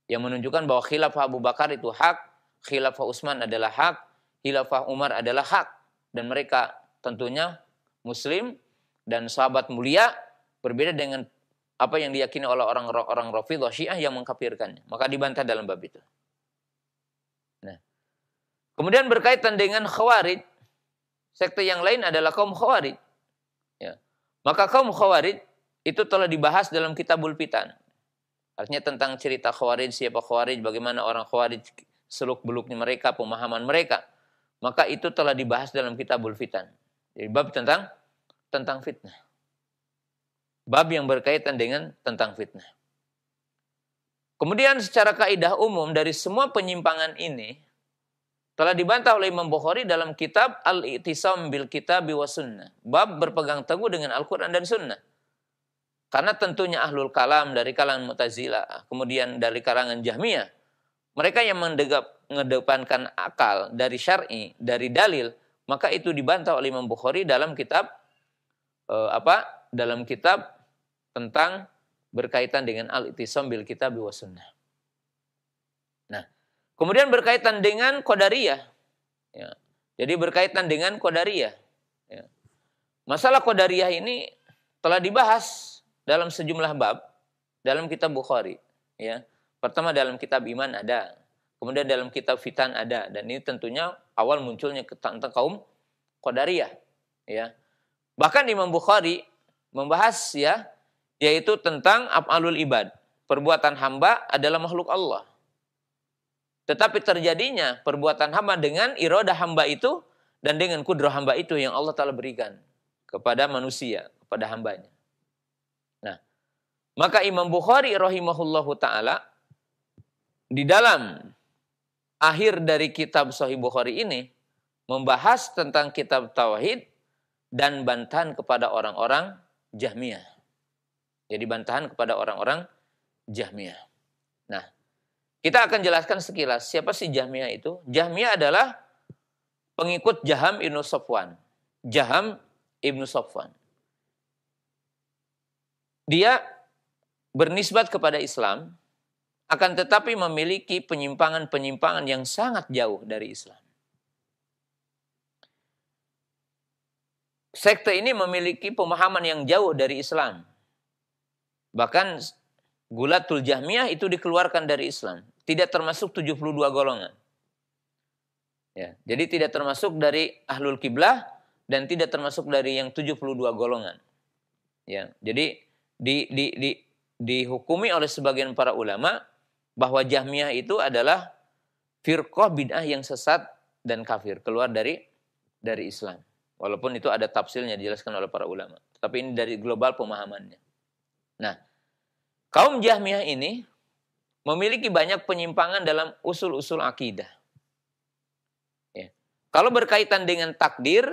Speaker 1: Yang menunjukkan bahwa khilafah Abu Bakar itu hak, khilafah Utsman adalah hak, khilafah Umar adalah hak. Dan mereka tentunya Muslim dan sahabat mulia, berbeda dengan apa yang diyakini oleh orang Rafidhah Syiah yang mengkafirkannya. Maka dibantah dalam bab itu. Nah, kemudian berkaitan dengan Khawarij, sekte yang lain adalah kaum Khawarij. Ya. Maka kaum Khawarij itu telah dibahas dalam Kitabul Fitan. Artinya tentang cerita Khawarij, siapa Khawarij, bagaimana orang Khawarij, seluk-beluknya mereka, pemahaman mereka. Maka itu telah dibahas dalam Kitabul Fitan. Jadi bab tentang fitnah. Bab yang berkaitan dengan tentang fitnah. Kemudian secara kaidah umum dari semua penyimpangan ini telah dibantah oleh Imam Bukhari dalam kitab Al-I'tisam bil Kitabi wa Sunnah. Bab berpegang teguh dengan Al-Quran dan Sunnah. Karena tentunya ahlul kalam dari kalangan Mu'tazilah, kemudian dari kalangan Jahmiyah, mereka yang mengedepankan akal dari syar'i, dari dalil, maka itu dibantah oleh Imam Bukhari dalam kitab dalam kitab tentang berkaitan dengan Al-I'tisam bil Kitabi wa Sunnah. Nah, kemudian berkaitan dengan Qadariyah. Ya. Jadi berkaitan dengan Qadariyah. Ya. Masalah Qadariyah ini telah dibahas dalam sejumlah bab dalam kitab Bukhari. Ya. Pertama dalam kitab Iman ada. Kemudian dalam kitab Fitan ada. Dan ini tentunya awal munculnya tentang kaum Qadariyah. Ya. Bahkan Imam Bukhari membahas ya, yaitu tentang af'alul ibad. Perbuatan hamba adalah makhluk Allah. Tetapi terjadinya perbuatan hamba dengan iradah hamba itu dan dengan kudrah hamba itu yang Allah Ta'ala berikan kepada manusia, kepada hambanya. Nah, maka Imam Bukhari rahimahullahu ta'ala di dalam akhir dari kitab Sahih Bukhari ini membahas tentang kitab Tauhid dan bantahan kepada orang-orang Jahmiyah. Jadi bantahan kepada orang-orang Jahmiyah. Nah, kita akan jelaskan sekilas siapa sih Jahmiyah itu. Jahmiyah adalah pengikut Jaham ibnu Safwan. Jaham ibnu Safwan. Dia bernisbat kepada Islam, akan tetapi memiliki penyimpangan-penyimpangan yang sangat jauh dari Islam. Sekte ini memiliki pemahaman yang jauh dari Islam. Bahkan Gulatul Jahmiyah itu dikeluarkan dari Islam. Tidak termasuk 72 golongan. Ya, jadi tidak termasuk dari Ahlul Qiblah dan tidak termasuk dari yang 72 golongan. Ya, jadi dihukumi oleh sebagian para ulama bahwa Jahmiyah itu adalah firqah bid'ah yang sesat dan kafir, keluar dari Islam. Walaupun itu ada tafsirnya dijelaskan oleh para ulama. Tapi ini dari global pemahamannya. Nah, kaum Jahmiyah ini memiliki banyak penyimpangan dalam usul-usul akidah. Ya. Kalau berkaitan dengan takdir,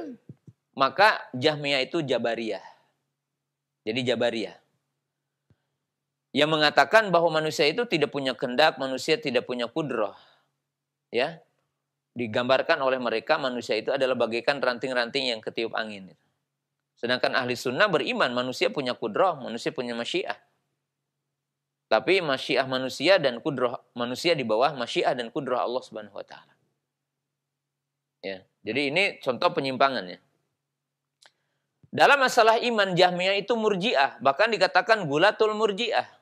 Speaker 1: maka Jahmiyah itu Jabariyah. Jadi Jabariyah. Yang mengatakan bahwa manusia itu tidak punya kehendak, manusia tidak punya kudrah. Ya. Digambarkan oleh mereka manusia itu adalah bagaikan ranting-ranting yang ketiup angin. Sedangkan ahli sunnah beriman manusia punya kudrah, manusia punya masyiah. Tapi masyiah manusia dan kudrah manusia di bawah masyiah dan kudrah Allah Subhanahu wa taala. Ya, jadi ini contoh penyimpangannya. Dalam masalah iman Jahmiyah itu murji'ah, bahkan dikatakan gulatul murji'ah.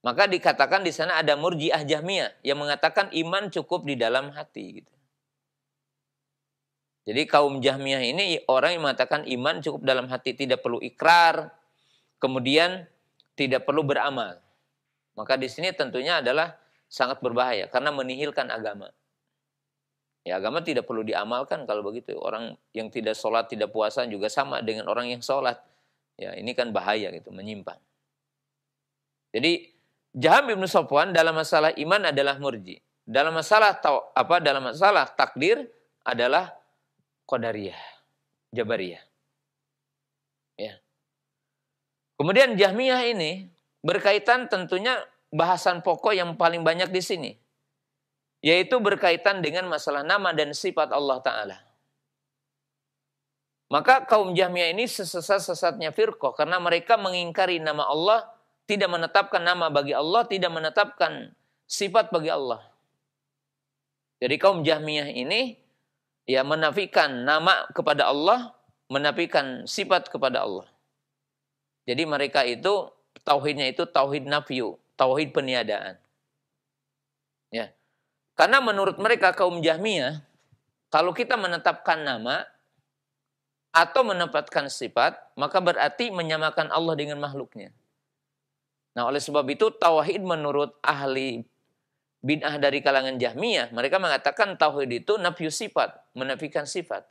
Speaker 1: Maka dikatakan di sana ada murji'ah Jahmiyah yang mengatakan iman cukup di dalam hati. Gitu. Jadi kaum Jahmiyah ini orang yang mengatakan iman cukup dalam hati, tidak perlu ikrar, kemudian tidak perlu beramal. Maka di sini tentunya adalah sangat berbahaya karena menihilkan agama. Ya, agama tidak perlu diamalkan kalau begitu. Orang yang tidak sholat, tidak puasa juga sama dengan orang yang sholat. Ya, ini kan bahaya gitu, menyimpang. Jadi Jaham ibnu Safwan dalam masalah iman adalah murji. Dalam masalah takdir adalah Qadariyah, Jabariyah. Ya. Kemudian Jahmiyah ini berkaitan tentunya bahasan pokok yang paling banyak di sini, yaitu berkaitan dengan masalah nama dan sifat Allah Ta'ala. Maka kaum Jahmiyah ini sesat-sesatnya firqah karena mereka mengingkari nama Allah, tidak menetapkan nama bagi Allah, tidak menetapkan sifat bagi Allah. Jadi kaum Jahmiyah ini ya menafikan nama kepada Allah, menafikan sifat kepada Allah. Jadi mereka itu tauhidnya itu tauhid nafyu, tauhid peniadaan. Ya. Karena menurut mereka kaum Jahmiyah, kalau kita menetapkan nama atau menempatkan sifat, maka berarti menyamakan Allah dengan makhluknya. Nah, oleh sebab itu tauhid menurut ahli bid'ah dari kalangan Jahmiyah, mereka mengatakan tauhid itu nafyu sifat, menafikan sifat.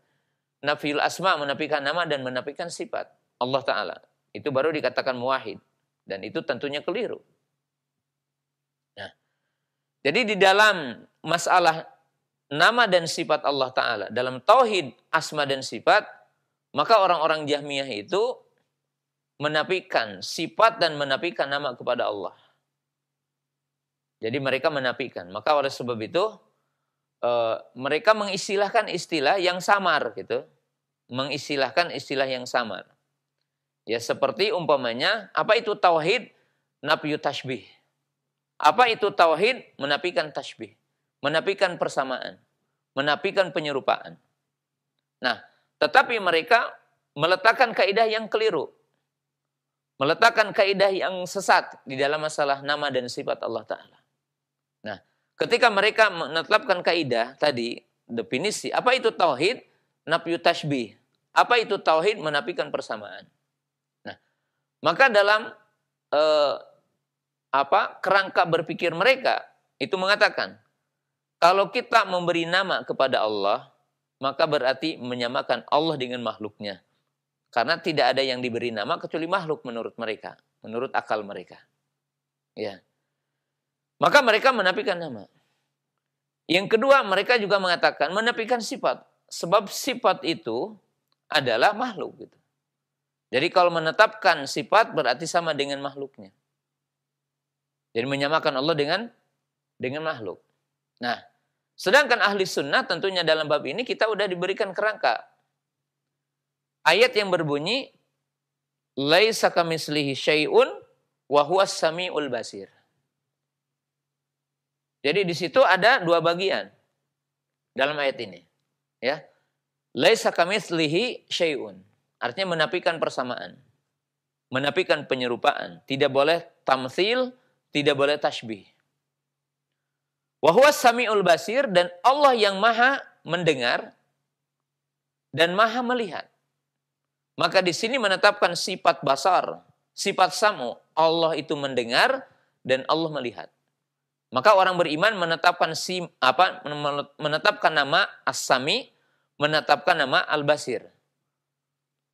Speaker 1: Nafyul asma, menafikan nama dan menafikan sifat Allah Ta'ala. Itu baru dikatakan muwahhid. Dan itu tentunya keliru. Nah, jadi di dalam masalah nama dan sifat Allah Ta'ala, dalam tauhid asma dan sifat, maka orang-orang Jahmiyah itu menafikan sifat dan menafikan nama kepada Allah. Jadi mereka menafikan. Maka oleh sebab itu mereka mengistilahkan istilah yang samar gitu. Mengistilahkan istilah yang samar. Ya seperti umpamanya, apa itu tauhid? Nafyu tashbih. Apa itu tauhid? Menafikan tashbih. Menafikan persamaan. Menafikan penyerupaan. Nah, tetapi mereka meletakkan kaidah yang keliru. Meletakkan kaidah yang sesat di dalam masalah nama dan sifat Allah Ta'ala. Nah, ketika mereka menetapkan kaidah tadi, definisi, apa itu tauhid? Nafyu tashbih. Apa itu tauhid? Menafikan persamaan. Nah, maka dalam kerangka berpikir mereka itu mengatakan, kalau kita memberi nama kepada Allah, maka berarti menyamakan Allah dengan makhluknya. Karena tidak ada yang diberi nama kecuali makhluk menurut mereka. Menurut akal mereka. Ya. Maka mereka menafikan nama. Yang kedua, mereka juga mengatakan menafikan sifat. Sebab sifat itu adalah makhluk. Gitu. Jadi kalau menetapkan sifat berarti sama dengan makhluknya. Jadi menyamakan Allah dengan makhluk. Nah, sedangkan ahli sunnah tentunya dalam bab ini kita udah diberikan kerangka. Ayat yang berbunyi, laisa kamitslihi syai'un wa huwas samiul basir. Jadi di situ ada dua bagian dalam ayat ini. Ya. Laisa kamitslihi syai'un. Artinya menafikan persamaan. Menafikan penyerupaan. Tidak boleh tamtsil, tidak boleh tashbih. Wa huwas samiul basir, dan Allah yang maha mendengar dan maha melihat. Maka di sini menetapkan sifat basar, sifat samu. Allah itu mendengar dan Allah melihat. Maka orang beriman menetapkan menetapkan nama As-Sami, menetapkan nama Al-Basir.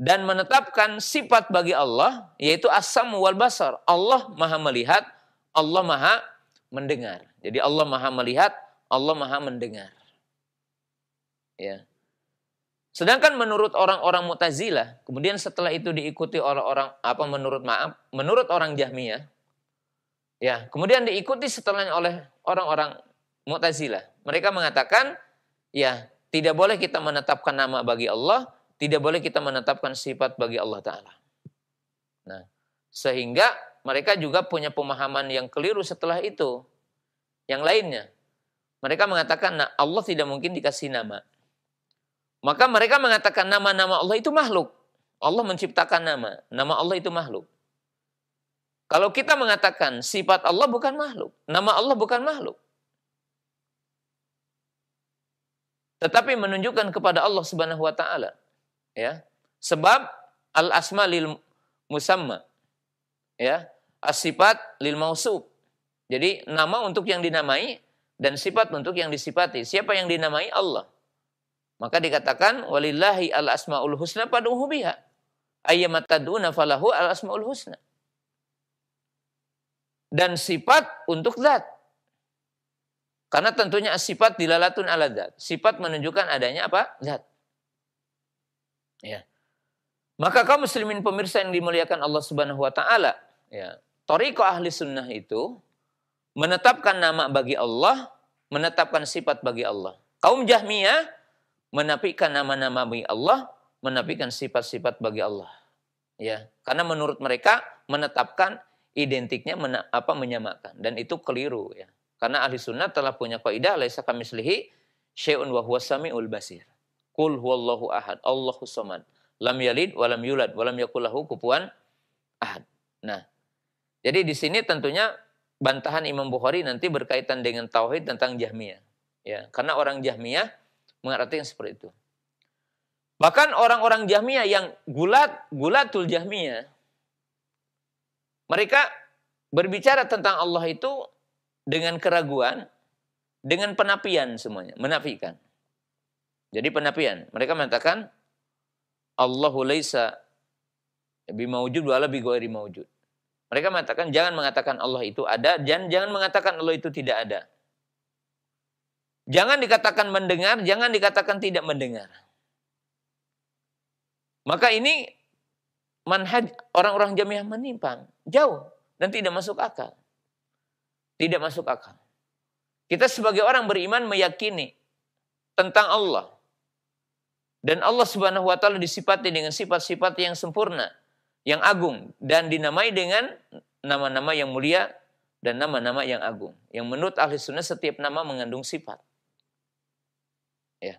Speaker 1: Dan menetapkan sifat bagi Allah yaitu As-Samu wal Basar. Allah maha melihat, Allah maha mendengar. Jadi Allah maha melihat, Allah maha mendengar. Ya. Sedangkan menurut orang-orang Mu'tazilah, kemudian setelah itu diikuti orang-orang menurut orang Jahmiyah, ya, kemudian diikuti setelahnya oleh orang-orang Mu'tazilah. Mereka mengatakan, ya, tidak boleh kita menetapkan nama bagi Allah, tidak boleh kita menetapkan sifat bagi Allah Ta'ala. Nah, sehingga mereka juga punya pemahaman yang keliru setelah itu. Yang lainnya, mereka mengatakan, nah, Allah tidak mungkin dikasih nama. Maka mereka mengatakan nama-nama Allah itu makhluk. Allah menciptakan nama. Nama Allah itu makhluk. Kalau kita mengatakan sifat Allah bukan makhluk. Nama Allah bukan makhluk. Tetapi menunjukkan kepada Allah Subhanahu wa Ta'ala. Ya. Sebab al-asma lil musamma. Ya. As-sifat lil mausuf. Jadi nama untuk yang dinamai dan sifat untuk yang disifati. Siapa yang dinamai? Allah. Maka dikatakan walillahi al-asmaul husna fad'uhu biha. Ayyamat tad'una falahu al-asmaul husna. Dan sifat untuk zat. Karena tentunya sifat dilalatun ala zat. Sifat menunjukkan adanya apa? Zat. Ya. Maka kaum muslimin pemirsa yang dimuliakan Allah Subhanahu wa Ta'ala, ya, thariqah ahli sunnah itu menetapkan nama bagi Allah, menetapkan sifat bagi Allah. Kaum Jahmiyah menafikan nama-nama bagi Allah, menafikan sifat-sifat bagi Allah. Ya, karena menurut mereka menetapkan identiknya menyamakan, dan itu keliru ya. Karena ahli sunnah telah punya kaidah laisa kamitslihi syai'un wa huwas samiul basir. Qul huwallahu ahad, Allahus samad, lam yalid wa lam yulad wa lam yakul lahu kufuwan ahad. Nah, jadi di sini tentunya bantahan Imam Bukhari nanti berkaitan dengan tauhid tentang Jahmiyah. Ya, karena orang Jahmiyah mengartikan seperti itu. Bahkan orang-orang Jahmiyah yang gulatul Jahmiyah, mereka berbicara tentang Allah itu dengan keraguan, dengan penafian semuanya, menafikan. Jadi penafian. Mereka mengatakan Allahu laisa bimaujud wala bighairi maujud. Mereka mengatakan jangan mengatakan Allah itu ada, jangan mengatakan Allah itu tidak ada. Jangan dikatakan mendengar, jangan dikatakan tidak mendengar. Maka ini manhaj orang-orang Jahmiyah menyimpang, jauh dan tidak masuk akal. Tidak masuk akal. Kita sebagai orang beriman meyakini tentang Allah. Dan Allah Subhanahu wa taala disifati dengan sifat-sifat yang sempurna, yang agung, dan dinamai dengan nama-nama yang mulia dan nama-nama yang agung. Yang menurut ahli sunnah setiap nama mengandung sifat. Ya.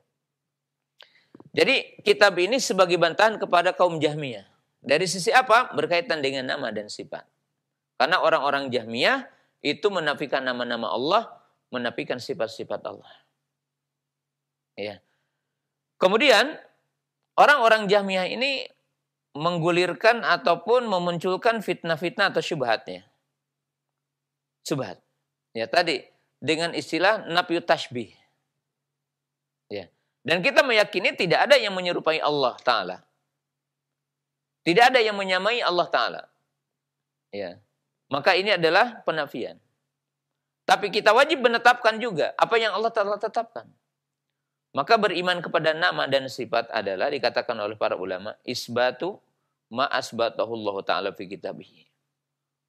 Speaker 1: Jadi kitab ini sebagai bantahan kepada kaum Jahmiyah. Dari sisi apa? Berkaitan dengan nama dan sifat. Karena orang-orang Jahmiyah itu menafikan nama-nama Allah, menafikan sifat-sifat Allah. Ya. Kemudian orang-orang Jahmiyah ini menggulirkan ataupun memunculkan fitnah-fitnah atau syubhatnya. Syubhat. Ya, tadi dengan istilah nafyu tashbih. Ya. Dan kita meyakini tidak ada yang menyerupai Allah Ta'ala. Tidak ada yang menyamai Allah Ta'ala. Ya. Maka ini adalah penafian. Tapi kita wajib menetapkan juga apa yang Allah Ta'ala tetapkan. Maka beriman kepada nama dan sifat adalah dikatakan oleh para ulama isbatu ma asbatahu Allah Ta'ala fi kitabih.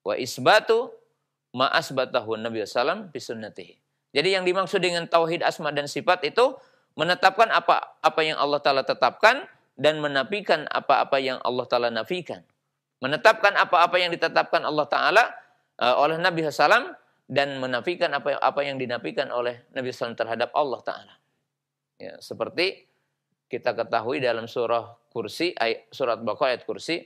Speaker 1: Wa isbatu ma asbatahu Nabi sallam fi sunnatihi. Jadi yang dimaksud dengan tauhid asma dan sifat itu menetapkan apa yang Allah Ta'ala tetapkan dan menafikan apa-apa yang Allah Ta'ala nafikan. Menetapkan apa-apa yang ditetapkan Allah Ta'ala oleh Nabi sallam dan menafikan apa yang dinafikan oleh Nabi sallam terhadap Allah Ta'ala. Ya, seperti kita ketahui dalam surah Kursi, surat Baqarah ayat Kursi,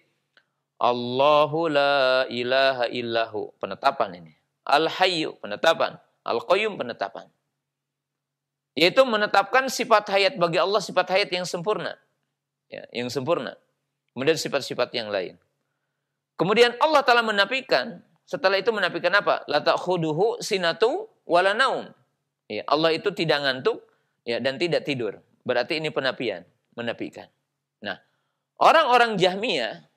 Speaker 1: Allahu la ilaha illahu, penetapan ini. Al-Hayyu, penetapan. Al-Qayyum, penetapan. Yaitu menetapkan sifat hayat bagi Allah, sifat hayat yang sempurna. Ya, yang sempurna. Kemudian sifat-sifat yang lain. Kemudian Allah Ta'ala menafikan, setelah itu menafikan apa? La ta'khuduhu sinatu wala naum. Ya, Allah itu tidak ngantuk, ya, dan tidak tidur. Berarti ini penafian, menafikan. Nah, orang-orang Jahmiyah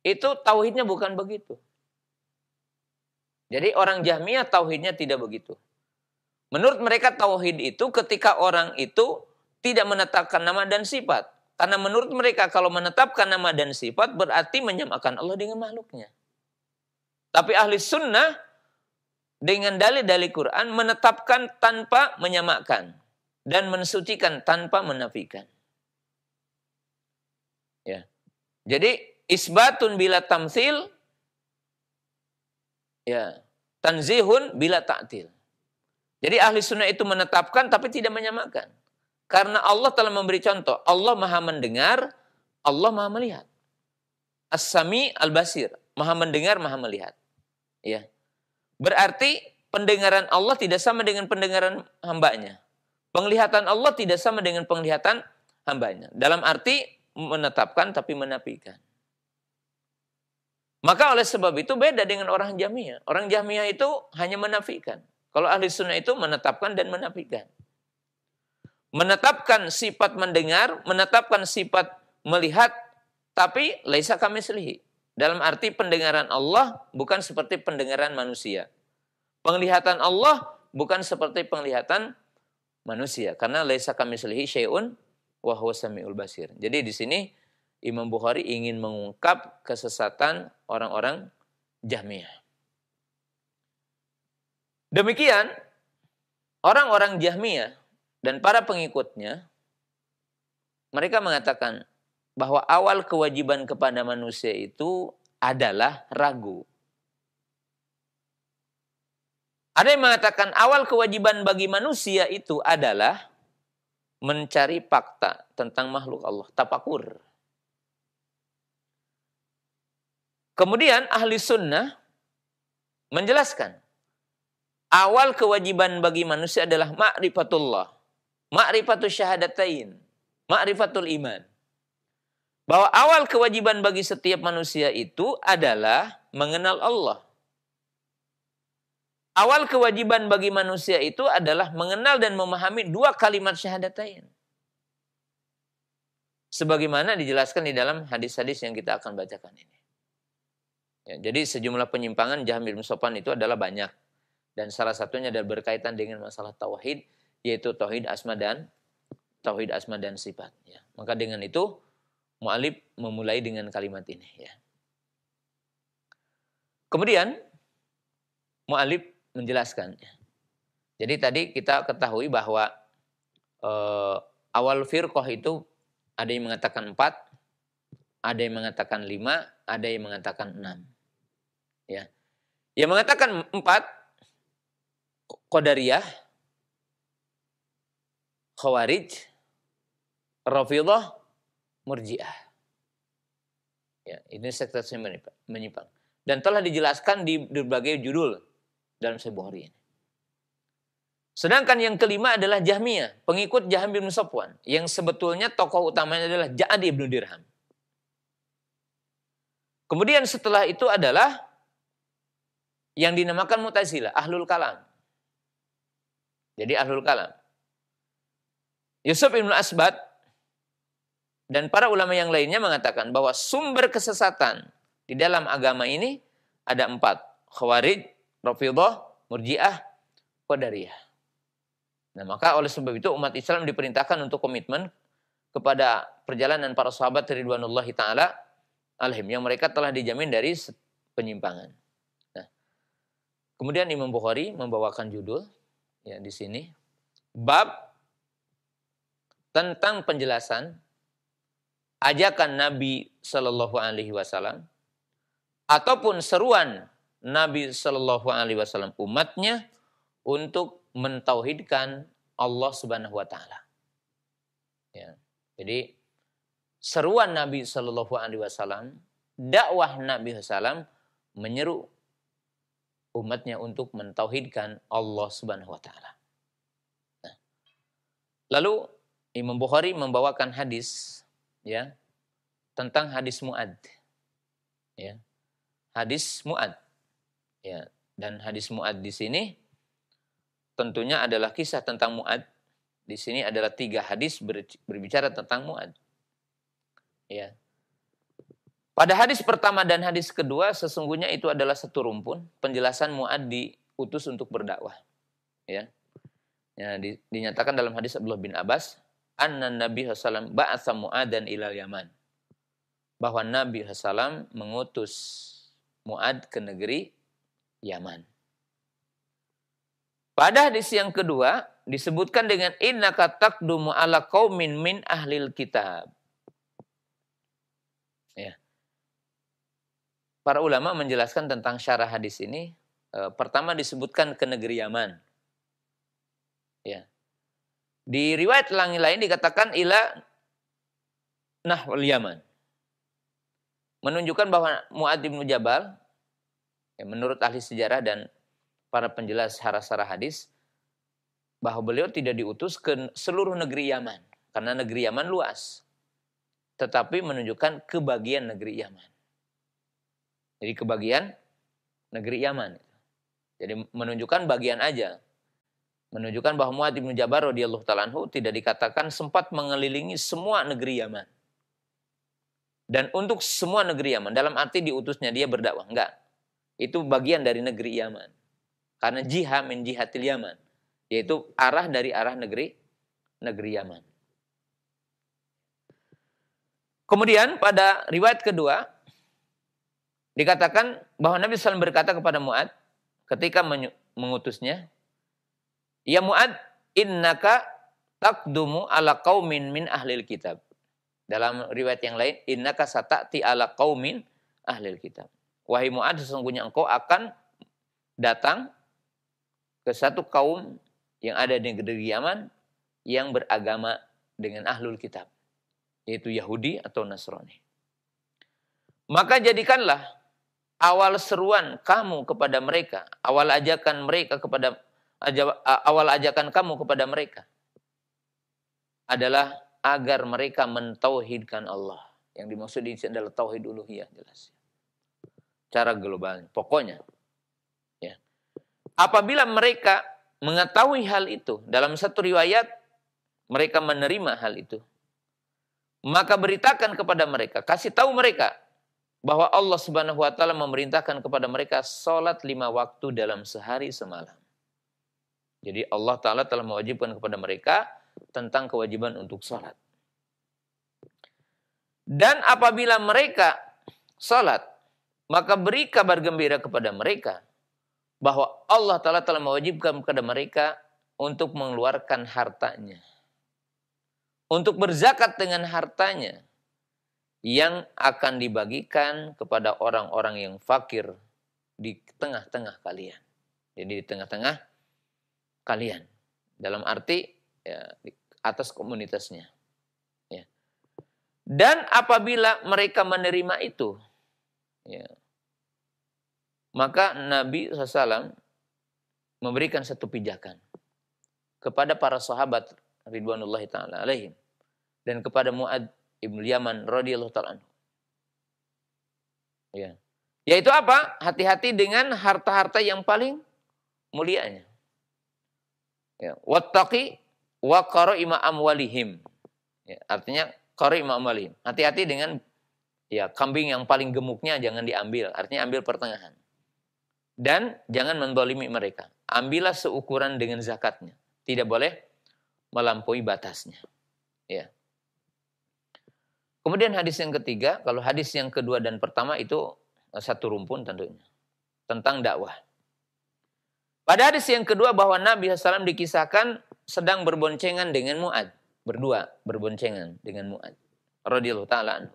Speaker 1: itu tauhidnya bukan begitu. Jadi orang Jahmiyah tauhidnya tidak begitu. Menurut mereka tauhid itu ketika orang itu tidak menetapkan nama dan sifat. Karena menurut mereka kalau menetapkan nama dan sifat berarti menyamakan Allah dengan makhluknya. Tapi ahli sunnah dengan dalil-dalil Quran menetapkan tanpa menyamakan. Dan mensucikan tanpa menafikan. Ya. Jadi isbatun bila tamtsil, ya, tanzihun bila ta'til. Jadi ahli sunnah itu menetapkan tapi tidak menyamakan. Karena Allah telah memberi contoh. Allah maha mendengar, Allah maha melihat. As-Sami al-Basir. Maha mendengar, maha melihat. Ya. Berarti pendengaran Allah tidak sama dengan pendengaran hambanya. Penglihatan Allah tidak sama dengan penglihatan hambanya. Dalam arti menetapkan tapi menafikan. Maka oleh sebab itu beda dengan orang Jahmiyah. Orang Jahmiyah itu hanya menafikan. Kalau ahli sunnah itu menetapkan dan menafikan. Menetapkan sifat mendengar, menetapkan sifat melihat, tapi laisa kamitslihi. Dalam arti pendengaran Allah bukan seperti pendengaran manusia. Penglihatan Allah bukan seperti penglihatan manusia, karena laisa kamitslihi syai'un wa huwas samiul basir. Jadi di sini Imam Bukhari ingin mengungkap kesesatan orang-orang Jahmiyah. Demikian orang-orang Jahmiyah dan para pengikutnya mereka mengatakan bahwa awal kewajiban kepada manusia itu adalah ragu. Ada yang mengatakan awal kewajiban bagi manusia itu adalah mencari fakta tentang makhluk Allah, tafakur. Kemudian ahli sunnah menjelaskan awal kewajiban bagi manusia adalah ma'rifatullah, ma'rifatul syahadatain, ma'rifatul iman. Bahwa awal kewajiban bagi setiap manusia itu adalah mengenal Allah. Awal kewajiban bagi manusia itu adalah mengenal dan memahami dua kalimat syahadatain. Sebagaimana dijelaskan di dalam hadis-hadis yang kita akan bacakan ini. Ya, jadi sejumlah penyimpangan Jahm bin Safwan itu adalah banyak. Dan salah satunya adalah berkaitan dengan masalah tauhid, yaitu tauhid asma dan sifat. Ya. Maka dengan itu, mu'alif memulai dengan kalimat ini. Ya. Kemudian, mu'alif menjelaskan. Ya. Jadi tadi kita ketahui bahwa awal firqah itu ada yang mengatakan 4, ada yang mengatakan 5, ada yang mengatakan 6. Ya. Yang mengatakan 4, Qadariyah, Khawarij, Rafidhah, Murji'ah. Ya, ini sekte menyimpang. Dan telah dijelaskan di berbagai judul dalam Sahih Bukhari ini. Sedangkan yang kelima adalah Jahmiyah, pengikut Jahm bin Safwan, yang sebetulnya tokoh utamanya adalah Ja'ad ibn Dirham. Kemudian setelah itu adalah yang dinamakan Mu'tazilah, Ahlul Kalam. Jadi Ahlul Kalam. Yusuf ibn Asbad dan para ulama yang lainnya mengatakan bahwa sumber kesesatan di dalam agama ini ada 4. Khawarij, Rafidhah, Murji'ah, Qadariyah. Nah, maka oleh sebab itu umat Islam diperintahkan untuk komitmen kepada perjalanan para sahabat ridwanullahi ta'ala alaihim, yang mereka telah dijamin dari penyimpangan. Nah, kemudian Imam Bukhari membawakan judul ya di sini, bab tentang penjelasan ajakan Nabi Shallallahu Alaihi Wasallam ataupun seruan Nabi Shallallahu Alaihi Wasallam umatnya untuk mentauhidkan Allah Subhanahu Wa Taala. Ya, jadi seruan Nabi Shallallahu Alaihi Wasallam, dakwah Nabi Wasallam menyeru umatnya untuk mentauhidkan Allah Subhanahu Wa Taala. Nah, lalu Imam Bukhari membawakan hadis ya tentang hadis Mu'ad. Ya. Hadis Mu'ad. Ya, dan hadis Mu'ad di sini tentunya adalah kisah tentang Mu'ad. Di sini adalah 3 hadis berbicara tentang Mu'ad. Ya. Pada hadis pertama dan hadis kedua sesungguhnya itu adalah satu rumpun penjelasan Mu'ad diutus untuk berdakwah. Ya. Ya, dinyatakan dalam hadis Abdullah bin Abbas, anna Nabi SAW ba'atha Mu'adan ilal Yaman. Bahwa Nabi SAW mengutus Mu'ad ke negeri Yaman. Pada hadis yang kedua disebutkan dengan innaka taqdumu ala qaumin min ahlil kitab. Ya. Para ulama menjelaskan tentang syarah hadis ini. Pertama disebutkan ke negeri Yaman. Ya. Di riwayat lain dikatakan ila nahwal Yaman. Menunjukkan bahwa Mu'ad bin Jabal, ya, menurut ahli sejarah dan para penjelas syarah hadis, bahwa beliau tidak diutus ke seluruh negeri Yaman. Karena negeri Yaman luas. Tetapi menunjukkan kebagian negeri Yaman. Jadi kebagian negeri Yaman. Jadi menunjukkan bagian aja. Menunjukkan bahwa Mu'ad bin Jabal radhiyallahu ta'ala anhu tidak dikatakan sempat mengelilingi semua negeri Yaman. Dan untuk semua negeri Yaman, dalam arti diutusnya dia berdakwah. Enggak. Itu bagian dari negeri Yaman. Karena jiha min jihatil Yaman. Yaitu arah dari arah negeri Yaman. Kemudian pada riwayat kedua, dikatakan bahwa Nabi SAW berkata kepada Mu'ad ketika mengutusnya, ya Mu'ad, innaka taqdumu ala qaumin min ahlil kitab. Dalam riwayat yang lain, innaka sata'ti ala qaumin ahlil kitab. Wahai Mu'ad, sesungguhnya engkau akan datang ke satu kaum yang ada di negeri Yaman yang beragama dengan ahlul kitab, yaitu Yahudi atau Nasrani. Maka jadikanlah awal seruan kamu kepada mereka, awal ajakan kamu kepada mereka adalah agar mereka mentauhidkan Allah. Yang dimaksud ini adalah tauhid uluhiyah, jelas. Cara globalnya, pokoknya. Ya. Apabila mereka mengetahui hal itu, dalam satu riwayat mereka menerima hal itu, maka beritakan kepada mereka, kasih tahu mereka bahwa Allah Subhanahu wa taala memerintahkan kepada mereka salat 5 waktu dalam sehari semalam. Jadi Allah taala telah mewajibkan kepada mereka tentang kewajiban untuk salat. Dan apabila mereka salat, maka beri kabar gembira kepada mereka bahwa Allah taala telah mewajibkan kepada mereka untuk mengeluarkan hartanya, untuk berzakat dengan hartanya yang akan dibagikan kepada orang-orang yang fakir di tengah-tengah kalian. Jadi di tengah-tengah kalian. Dalam arti ya, di atas komunitasnya. Ya. Dan apabila mereka menerima itu, ya, maka Nabi SAW memberikan satu pijakan kepada para sahabat ridwanullahi ta'ala alaihim dan kepada Mu'ad Ibnu Yaman radhiyallahu ta'ala anhu. Ya. Yaitu apa? Hati-hati dengan harta-harta yang paling mulianya. Ya. Wattaqi wa qara'ima amwalihim. Ya, artinya qara'ima amwalihim. Hati-hati dengan ya kambing yang paling gemuknya jangan diambil. Artinya ambil pertengahan. Dan jangan mendolimi mereka. Ambillah seukuran dengan zakatnya. Tidak boleh melampaui batasnya. Ya. Kemudian hadis yang ketiga, kalau hadis yang kedua dan pertama itu satu rumpun tentunya. Tentang dakwah. Pada hadis yang kedua bahwa Nabi SAW dikisahkan sedang berboncengan dengan Mu'ad. Berdua berboncengan dengan Mu'ad. Radhiyallahu ta'ala anhu.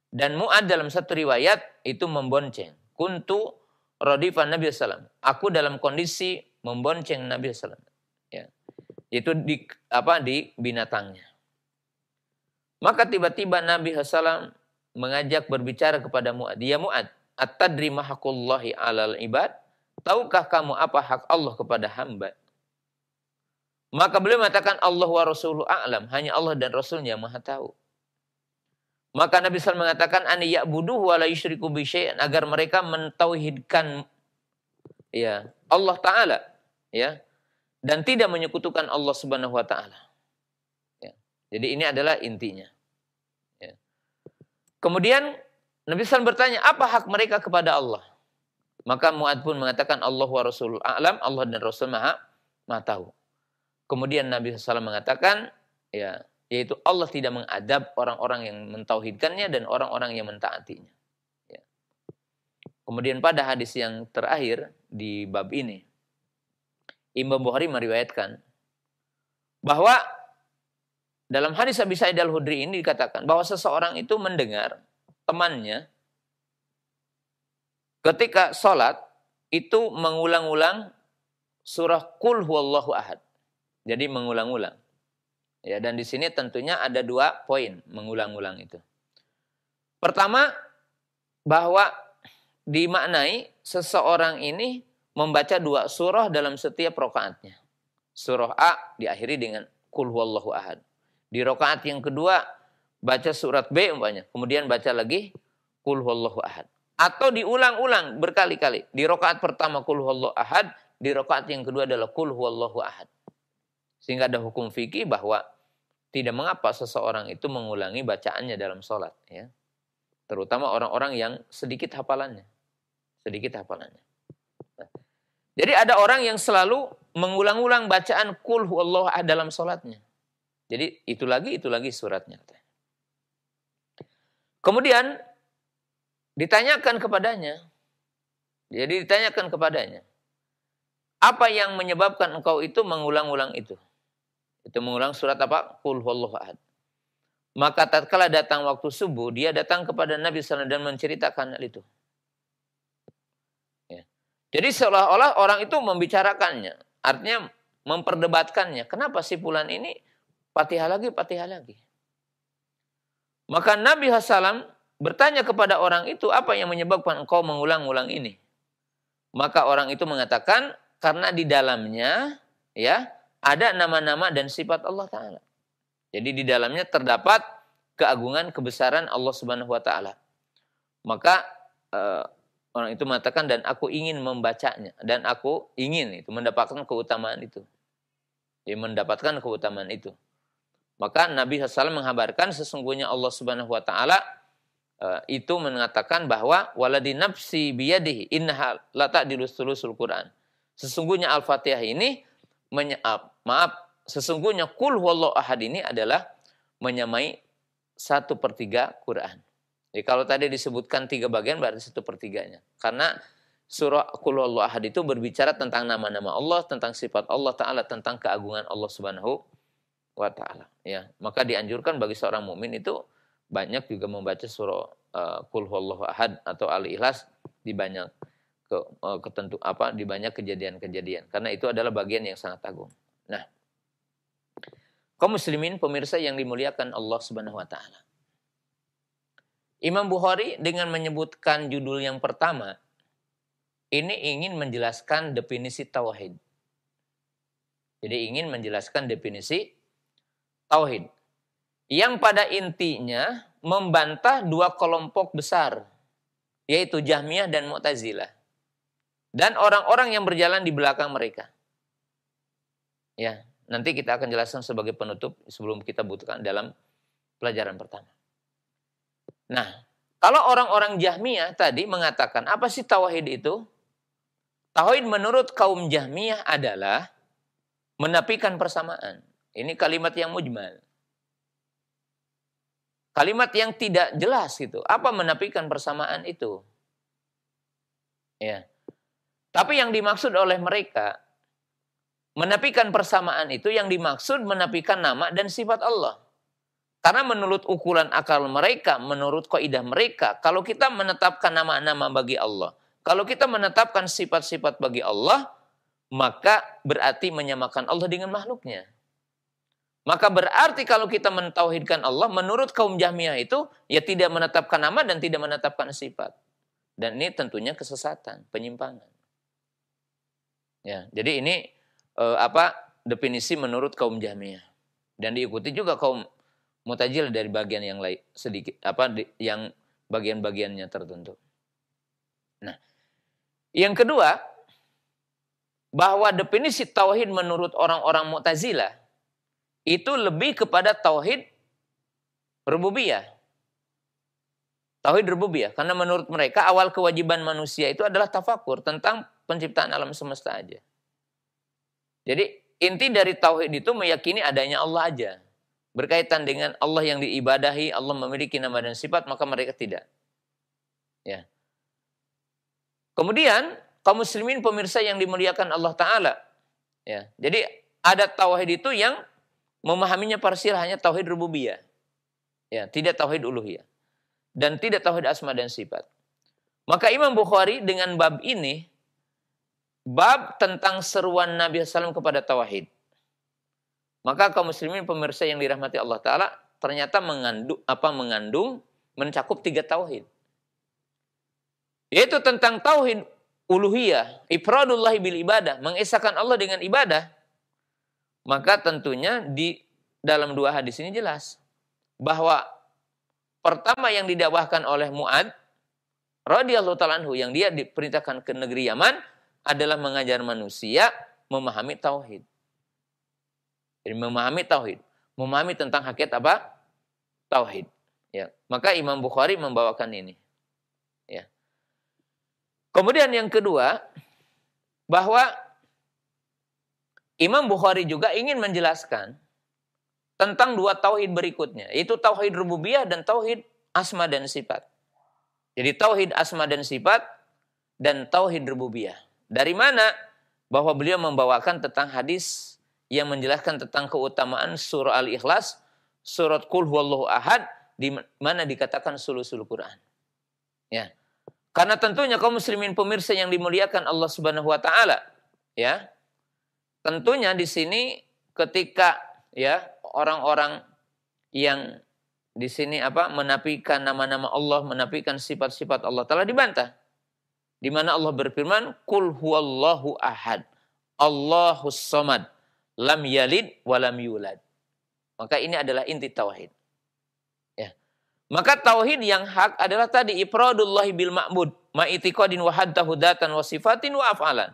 Speaker 1: Dan Mu'ad dalam satu riwayat itu membonceng. Kuntu radifan Nabi SAW. Aku dalam kondisi membonceng Nabi SAW. Ya. Itu di binatangnya. Maka tiba-tiba Nabi SAW mengajak berbicara kepada Mu'ad. Ya Mu'ad, at-tadri ma haqqullahi 'alal ibad? Tahukah kamu apa hak Allah kepada hamba? Maka beliau mengatakan Allah wa rasuluhu a'lam. Hanya Allah dan Rasulnya yang maha tahu. Maka Nabi SAW mengatakan an ya'buduhu wa la yusyriku bi syai'an, agar mereka mentauhidkan ya Allah Ta'ala ya dan tidak menyekutukan Allah Subhanahu wa taala. Ya. Jadi ini adalah intinya. Ya. Kemudian Nabi SAW bertanya, apa hak mereka kepada Allah? Maka Mu'ad pun mengatakan Allah wa Rasulul a'lam, Allah dan Rasul maha tahu. Kemudian Nabi SAW mengatakan ya, yaitu Allah tidak mengadab orang-orang yang mentauhidkannya dan orang-orang yang mentaatinya. Ya. Kemudian pada hadis yang terakhir di bab ini, Imam Bukhari meriwayatkan bahwa dalam hadis Abi Sa'id Al-Khudri ini dikatakan bahwa seseorang itu mendengar temannya ketika sholat itu mengulang-ulang surah Qul Huwallahu Ahad. Jadi mengulang-ulang. Ya, dan di sini tentunya ada 2 poin mengulang-ulang itu. Pertama, bahwa dimaknai seseorang ini membaca 2 surah dalam setiap rakaatnya. Surah A diakhiri dengan Qul Huwallahu Ahad. Di rakaat yang kedua baca surat B umpamanya, kemudian baca lagi Qul Huwallahu Ahad. Atau diulang-ulang berkali-kali. Di rakaat pertama Qul Huwallahu Ahad, di rakaat yang kedua adalah Qul Huwallahu Ahad. Sehingga ada hukum fikih bahwa tidak mengapa seseorang itu mengulangi bacaannya dalam sholat. Ya. Terutama orang-orang yang sedikit hafalannya. Nah, jadi ada orang yang selalu mengulang-ulang bacaan Qul Huwallahu Ahad dalam sholatnya. Jadi itu lagi suratnya. Kemudian ditanyakan kepadanya. Apa yang menyebabkan engkau itu mengulang-ulang itu? Itu mengulang surat apa? Qul Huwallahu Ahad. Maka tatkala datang waktu subuh, dia datang kepada Nabi SAW dan menceritakan hal itu. Ya. Jadi seolah-olah orang itu membicarakannya. Artinya memperdebatkannya. Kenapa si fulan ini Fatihah lagi. Maka Nabi SAW bertanya kepada orang itu, apa yang menyebabkan engkau mengulang-ulang ini? Maka orang itu mengatakan, karena di dalamnya ya ada nama-nama dan sifat Allah Ta'ala. Jadi di dalamnya terdapat keagungan, kebesaran Allah Subhanahu wa Ta'ala. Maka orang itu mengatakan, dan aku ingin membacanya, dan aku ingin itu mendapatkan keutamaan itu. Dia mendapatkan keutamaan itu. Maka Nabi SAW menghabarkan sesungguhnya Allah Subhanahu wa Ta'ala itu mengatakan bahwa waladi nafsi biyadihi innaha la ta'dilu thulusul Quran. Sesungguhnya Al-Fatihah ini sesungguhnya qul huwallahu ahad ini adalah menyamai 1/3 Quran. Jadi kalau tadi disebutkan 3 bagian berarti 1/3-nya. Karena surah qul huwallahu ahad itu berbicara tentang nama-nama Allah, tentang sifat Allah Ta'ala, tentang keagungan Allah Subhanahu wa Ta'ala. Ya, maka dianjurkan bagi seorang mukmin itu banyak juga membaca surah qul huwallahu ahad atau Al-Ikhlas di banyak di banyak kejadian-kejadian. Karena itu adalah bagian yang sangat agung. Nah, kaum muslimin pemirsa yang dimuliakan Allah Subhanahu wa Ta'ala. Imam Bukhari dengan menyebutkan judul yang pertama ini ingin menjelaskan definisi tauhid. Jadi ingin menjelaskan definisi tauhid yang pada intinya membantah 2 kelompok besar, yaitu Jahmiyah dan Mu'tazilah, dan orang-orang yang berjalan di belakang mereka. Ya, nanti kita akan jelaskan sebagai penutup sebelum kita butuhkan dalam pelajaran pertama. Nah, kalau orang-orang Jahmiyah tadi mengatakan, apa sih tauhid itu? Tauhid menurut kaum Jahmiyah adalah menafikan persamaan. Ini kalimat yang mujmal. Kalimat yang tidak jelas gitu. Apa menafikan persamaan itu? Ya. Tapi yang dimaksud oleh mereka, menafikan persamaan itu yang dimaksud menafikan nama dan sifat Allah. Karena menurut ukuran akal mereka, menurut kaidah mereka, kalau kita menetapkan nama-nama bagi Allah, kalau kita menetapkan sifat-sifat bagi Allah, maka berarti menyamakan Allah dengan makhluknya. Maka berarti kalau kita mentauhidkan Allah, menurut kaum Jahmiyah itu, ya tidak menetapkan nama dan tidak menetapkan sifat. Dan ini tentunya kesesatan, penyimpangan. Ya, jadi ini definisi menurut kaum Jahmiyah. Dan diikuti juga kaum Mu'tazilah dari bagian yang lain sedikit yang bagian-bagiannya tertentu. Nah, yang kedua, bahwa definisi tauhid menurut orang-orang Mu'tazilah itu lebih kepada tauhid rububiyah. Tauhid rububiyah, karena menurut mereka awal kewajiban manusia itu adalah tafakur tentang penciptaan alam semesta aja. Jadi inti dari tauhid itu meyakini adanya Allah aja. Berkaitan dengan Allah yang diibadahi, Allah memiliki nama dan sifat, maka mereka tidak. Ya. Kemudian kaum muslimin pemirsa yang dimuliakan Allah Ta'ala. Ya. Jadi ada tauhid itu yang memahaminya parsial hanya tauhid rububiyah. Ya, tidak tauhid uluhiyah. Dan tidak tauhid asma dan sifat. Maka Imam Bukhari dengan bab ini, bab tentang seruan Nabi SAW kepada tauhid. Maka kaum muslimin pemirsa yang dirahmati Allah Ta'ala ternyata mengandung mencakup 3 tauhid. Yaitu tentang tauhid uluhiyah, ifradullahi bil ibadah, mengesahkan Allah dengan ibadah. Maka tentunya di dalam 2 hadis ini jelas bahwa pertama yang didakwahkan oleh Mu'ad radhiyallahu ta'ala anhu, yang dia diperintahkan ke negeri Yaman adalah mengajar manusia memahami tauhid. Jadi memahami tauhid, memahami tentang hakikat apa? Tauhid. Ya, maka Imam Bukhari membawakan ini. Ya. Kemudian yang kedua, bahwa Imam Bukhari juga ingin menjelaskan tentang 2 tauhid berikutnya, yaitu tauhid rububiyah dan tauhid asma dan sifat. Jadi tauhid asma dan sifat dan tauhid rububiyah. Dari mana? Bahwa beliau membawakan tentang hadis yang menjelaskan tentang keutamaan surah Al-Ikhlas, surat Qul Huwallahu Ahad di mana dikatakan sulusul Quran. Ya. Karena tentunya kaum muslimin pemirsa yang dimuliakan Allah Subhanahu wa taala, ya. Tentunya di sini ketika ya orang-orang yang di sini menafikan nama-nama Allah, menafikan sifat-sifat Allah telah dibantah. Di mana Allah berfirman, "Qul huwallahu ahad, Allahus samad, lam yalid wa lam yulad." Maka ini adalah inti tauhid. Ya. Maka tauhid yang hak adalah tadi ifradullahi bil ma'bud, ma'itiqadin wa haddahu datan wa sifatin wa af'alan.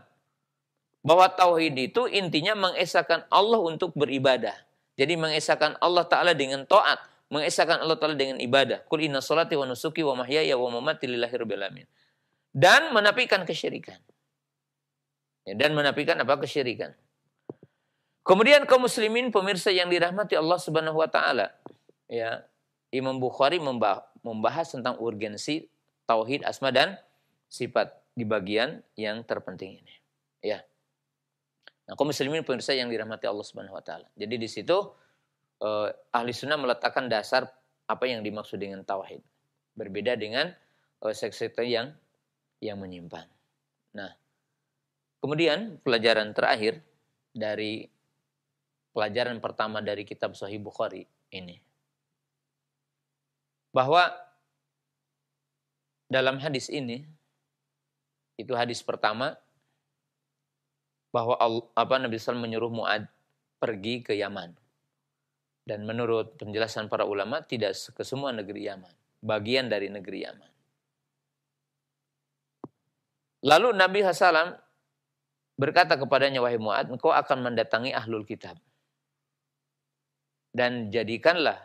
Speaker 1: Bahwa tauhid itu intinya mengesahkan Allah untuk beribadah. Jadi mengesahkan Allah Ta'ala dengan taat, mengesahkan Allah Ta'ala dengan ibadah. Qul inna sholati wa nusuki wa mahyaya wa mamati lillahi rabbil alamin. Dan menafikan kesyirikan. Ya, dan menafikan kesyirikan. Kemudian kaum muslimin pemirsa yang dirahmati Allah Subhanahu wa taala, ya, Imam Bukhari membahas tentang urgensi tauhid asma dan sifat di bagian yang terpenting ini. Ya. Nah, kaum muslimin pemirsa yang dirahmati Allah Subhanahu wa taala. Jadi di situ ahli sunnah meletakkan dasar apa yang dimaksud dengan tauhid. Berbeda dengan sekte yang menyimpang. Nah, kemudian pelajaran terakhir dari pelajaran pertama dari kitab Sahih Bukhari ini. Bahwa dalam hadis ini, itu hadis pertama, bahwa Nabi SAW menyuruh Mu'ad pergi ke Yaman. Dan menurut penjelasan para ulama, tidak ke semua negeri Yaman. Bagian dari negeri Yaman. Lalu Nabi SAW berkata kepadanya, "Wahai Mu'ad, engkau akan mendatangi ahlul kitab. Dan jadikanlah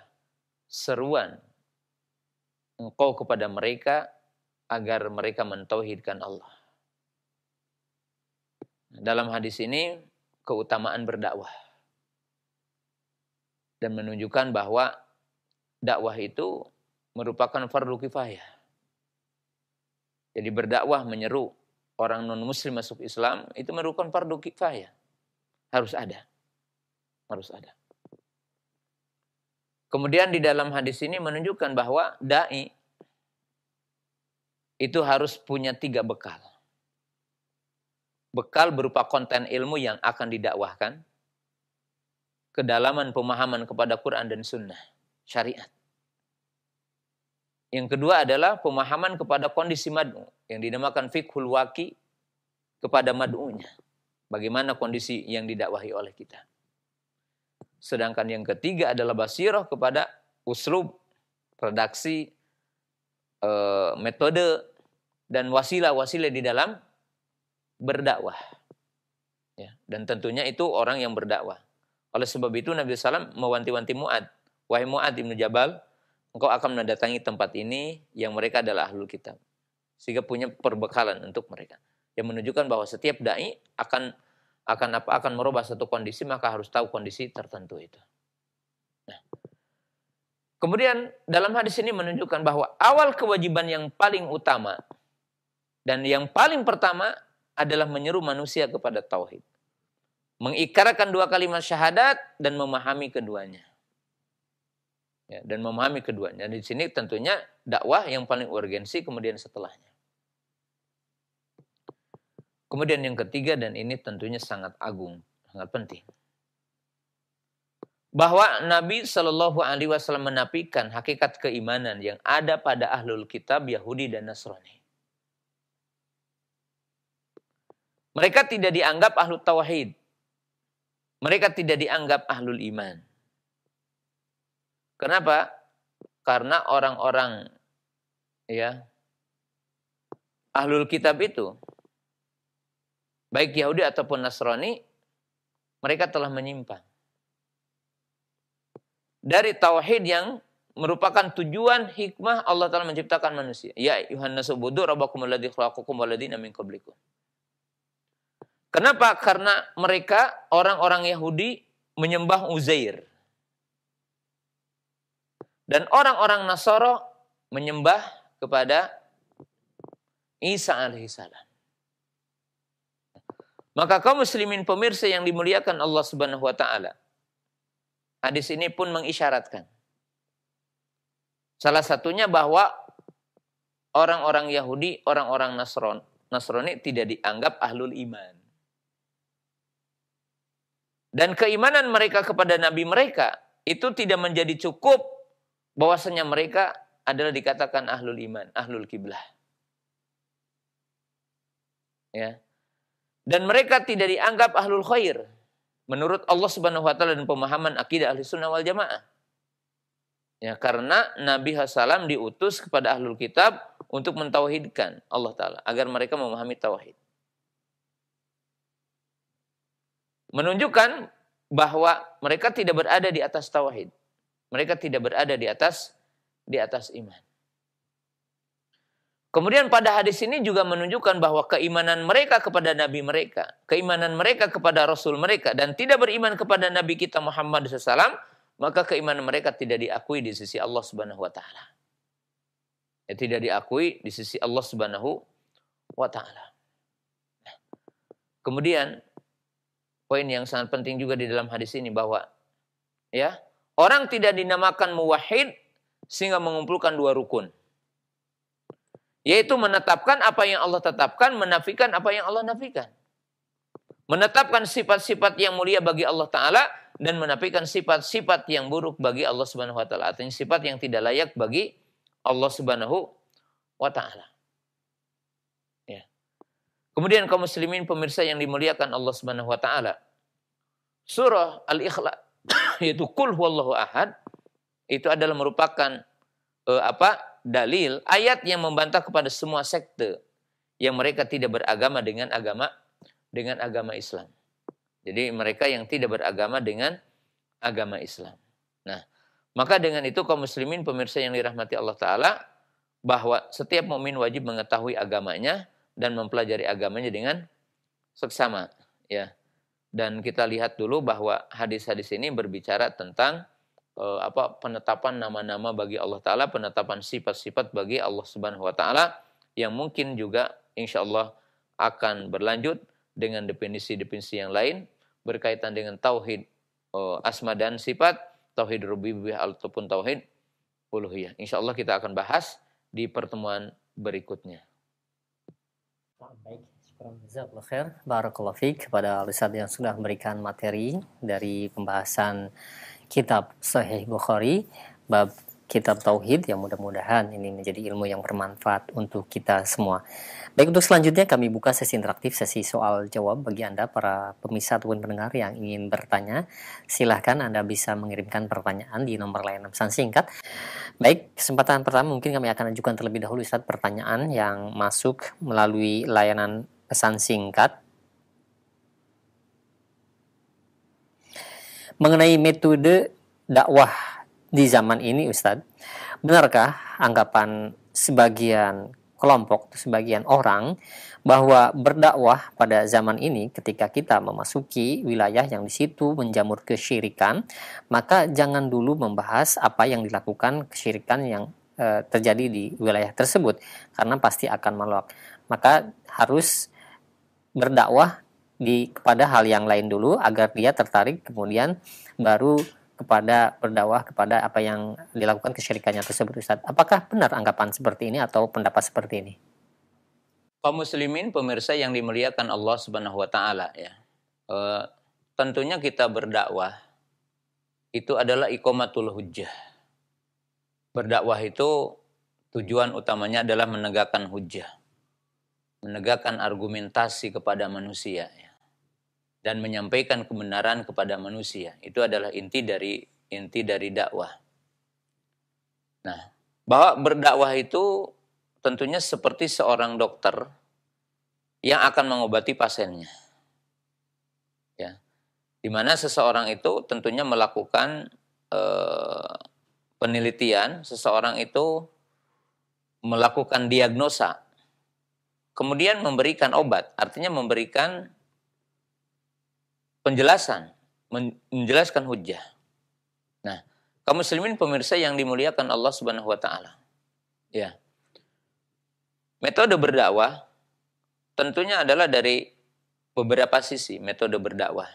Speaker 1: seruan engkau kepada mereka agar mereka mentauhidkan Allah." Dalam hadis ini keutamaan berdakwah. Dan menunjukkan bahwa dakwah itu merupakan fardu kifayah. Jadi berdakwah menyeru orang non-muslim masuk Islam itu merupakan fardu kifayah. Harus ada. Harus ada. Kemudian di dalam hadis ini menunjukkan bahwa da'i itu harus punya 3 bekal. Bekal berupa konten ilmu yang akan didakwahkan, kedalaman pemahaman kepada Quran dan Sunnah, syariat. Yang kedua adalah pemahaman kepada kondisi mad'u, yang dinamakan fiqhul waqi kepada mad'unya. Bagaimana kondisi yang didakwahi oleh kita. Sedangkan yang ketiga adalah basirah kepada uslub, redaksi, metode, dan wasilah-wasilah di dalam berdakwah. Ya, dan tentunya itu orang yang berdakwah. Oleh sebab itu Nabi SAW mewanti-wanti Mu'ad. "Wahai Mu'ad ibn Jabal, engkau akan mendatangi tempat ini yang mereka adalah ahlul kitab." Sehingga punya perbekalan untuk mereka. Yang menunjukkan bahwa setiap da'i akan merubah satu kondisi, maka harus tahu kondisi tertentu itu. Nah, kemudian dalam hadis ini menunjukkan bahwa awal kewajiban yang paling utama dan yang paling pertama adalah menyeru manusia kepada tauhid. Mengikrarkan 2 kalimat syahadat dan memahami keduanya. Ya, dan memahami keduanya. Di sini tentunya dakwah yang paling urgensi, kemudian setelahnya. Kemudian yang ketiga, dan ini tentunya sangat agung, sangat penting. Bahwa Nabi Shallallahu Alaihi Wasallam menafikan hakikat keimanan yang ada pada ahlul kitab Yahudi dan Nasrani. Mereka tidak dianggap ahlul tauhid. Mereka tidak dianggap ahlul iman. Kenapa? Karena orang-orang ahlul kitab itu, baik Yahudi ataupun Nasrani, mereka telah menyimpang dari tauhid yang merupakan tujuan hikmah Allah Ta'ala menciptakan manusia. Ya ayyuhan nasu ubudu rabbakumul ladzi khalaqakum wal ladzina min qablikum. Kenapa? Karena mereka, orang-orang Yahudi, menyembah Uzair. Dan orang-orang Nasara menyembah kepada Isa alaihissalam. Maka kaum muslimin pemirsa yang dimuliakan Allah Subhanahu wa taala, hadis ini pun mengisyaratkan Salah satunya bahwa orang-orang Yahudi, orang-orang Nasrani tidak dianggap ahlul iman. Dan keimanan mereka kepada nabi mereka itu tidak menjadi cukup bahwasanya mereka adalah dikatakan ahlul iman, ahlul kiblah. Ya. Dan mereka tidak dianggap ahlul khair menurut Allah Subhanahu wa taala dan pemahaman akidah Ahlussunnah wal Jamaah. Ya, karena Nabi SAW diutus kepada ahlul kitab untuk mentauhidkan Allah taala agar mereka memahami tauhid. Menunjukkan bahwa mereka tidak berada di atas tauhid. Mereka tidak berada di atas iman. Kemudian pada hadis ini juga menunjukkan bahwa keimanan mereka kepada nabi mereka, keimanan mereka kepada rasul mereka, dan tidak beriman kepada nabi kita Muhammad SAW, maka keimanan mereka tidak diakui di sisi Allah Subhanahu wa taala. Ya, tidak diakui di sisi Allah Subhanahu wa taala. Kemudian poin yang sangat penting juga di dalam hadis ini bahwa ya, orang tidak dinamakan muwahhid sehingga mengumpulkan dua rukun. Yaitu menetapkan apa yang Allah tetapkan, menafikan apa yang Allah nafikan. Menetapkan sifat-sifat yang mulia bagi Allah Ta'ala dan menafikan sifat-sifat yang buruk bagi Allah Subhanahu wa taala. Artinya sifat yang tidak layak bagi Allah Subhanahu wa taala. Ya. Kemudian kaum muslimin pemirsa yang dimuliakan Allah Subhanahu wa taala. Surah Al-Ikhlas yaitu Qul huwallahu ahad itu adalah merupakan dalil ayat yang membantah kepada semua sekte yang mereka tidak beragama dengan agama Islam. Jadi mereka yang tidak beragama dengan agama Islam. Nah, maka dengan itu kaum muslimin pemirsa yang dirahmati Allah Ta'ala, bahwa setiap mukmin wajib mengetahui agamanya dan mempelajari agamanya dengan seksama. Ya. Dan kita lihat dulu bahwa hadis-hadis ini berbicara tentang penetapan nama-nama bagi Allah Ta'ala, penetapan sifat-sifat bagi Allah Subhanahu wa Ta'ala, yang mungkin juga insya Allah akan berlanjut dengan definisi-definisi yang lain berkaitan dengan tauhid asma dan sifat, tauhid rububiyah ataupun tauhid uluhiyah. Insya Allah kita akan bahas di pertemuan berikutnya.
Speaker 2: Baik, jazakallahu khair, barakallahu fiik kepada Ustaz yang sudah memberikan materi dari pembahasan kitab Sahih Bukhari bab kitab tauhid, yang mudah-mudahan ini menjadi ilmu yang bermanfaat untuk kita semua. Baik, untuk selanjutnya kami buka sesi interaktif, sesi soal jawab bagi Anda para pemirsa ataupun pendengar yang ingin bertanya. Silahkan Anda bisa mengirimkan pertanyaan di nomor layanan pesan singkat. Baik, kesempatan pertama mungkin kami akan ajukan terlebih dahulu Ustaz pertanyaan yang masuk melalui layanan pesan singkat. Mengenai metode dakwah di zaman ini Ustadz, benarkah anggapan sebagian kelompok, sebagian orang bahwa berdakwah pada zaman ini ketika kita memasuki wilayah yang di situ menjamur kesyirikan, maka jangan dulu membahas apa yang dilakukan kesyirikan yang terjadi di wilayah tersebut, karena pasti akan menolak. Maka harus berdakwah kepada hal yang lain dulu agar dia tertarik, kemudian baru kepada berdakwah kepada apa yang dilakukan kesyirikannya tersebut Ustaz. Apakah benar anggapan seperti ini atau pendapat seperti ini?
Speaker 1: Kaum muslimin pemirsa yang dimuliakan Allah Subhanahu wa taala ya. Tentunya kita berdakwah itu adalah iqamatul hujjah. Berdakwah itu tujuan utamanya adalah menegakkan hujjah. Menegakkan argumentasi kepada manusia ya. Dan menyampaikan kebenaran kepada manusia. Itu adalah inti dari dakwah. Nah, bahwa berdakwah itu tentunya seperti seorang dokter yang akan mengobati pasiennya. Ya. Di mana seseorang itu tentunya melakukan penelitian, seseorang itu melakukan diagnosa, kemudian memberikan obat, artinya memberikan penjelasan, menjelaskan hujjah. Nah, kaum muslimin pemirsa yang dimuliakan Allah Subhanahu wa taala. Ya. Metode berdakwah tentunya adalah dari beberapa sisi metode berdakwah.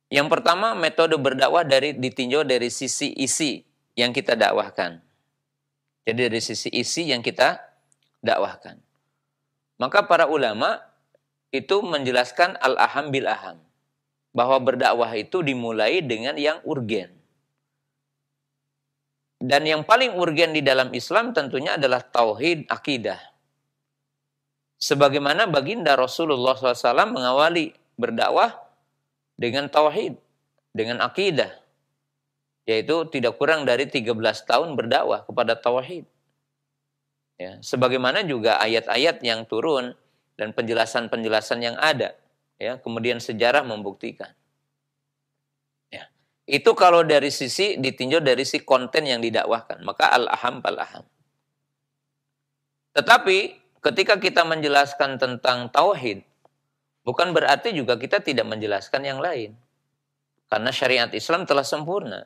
Speaker 1: Yang pertama, metode berdakwah ditinjau dari sisi isi yang kita dakwahkan. Jadi dari sisi isi yang kita dakwahkan. Maka para ulama itu menjelaskan al-aham bil aham. Bahwa berdakwah itu dimulai dengan yang urgen. Dan yang paling urgen di dalam Islam tentunya adalah tauhid akidah. Sebagaimana baginda Rasulullah SAW mengawali berdakwah dengan tauhid, dengan akidah. Yaitu tidak kurang dari 13 tahun berdakwah kepada tauhid. Ya, sebagaimana juga ayat-ayat yang turun dan penjelasan-penjelasan yang ada. Ya, kemudian sejarah membuktikan. Ya, itu kalau dari sisi ditinjau dari si konten yang didakwahkan, maka al-aham fal-aham. Tetapi ketika kita menjelaskan tentang tauhid, bukan berarti juga kita tidak menjelaskan yang lain. Karena syariat Islam telah sempurna.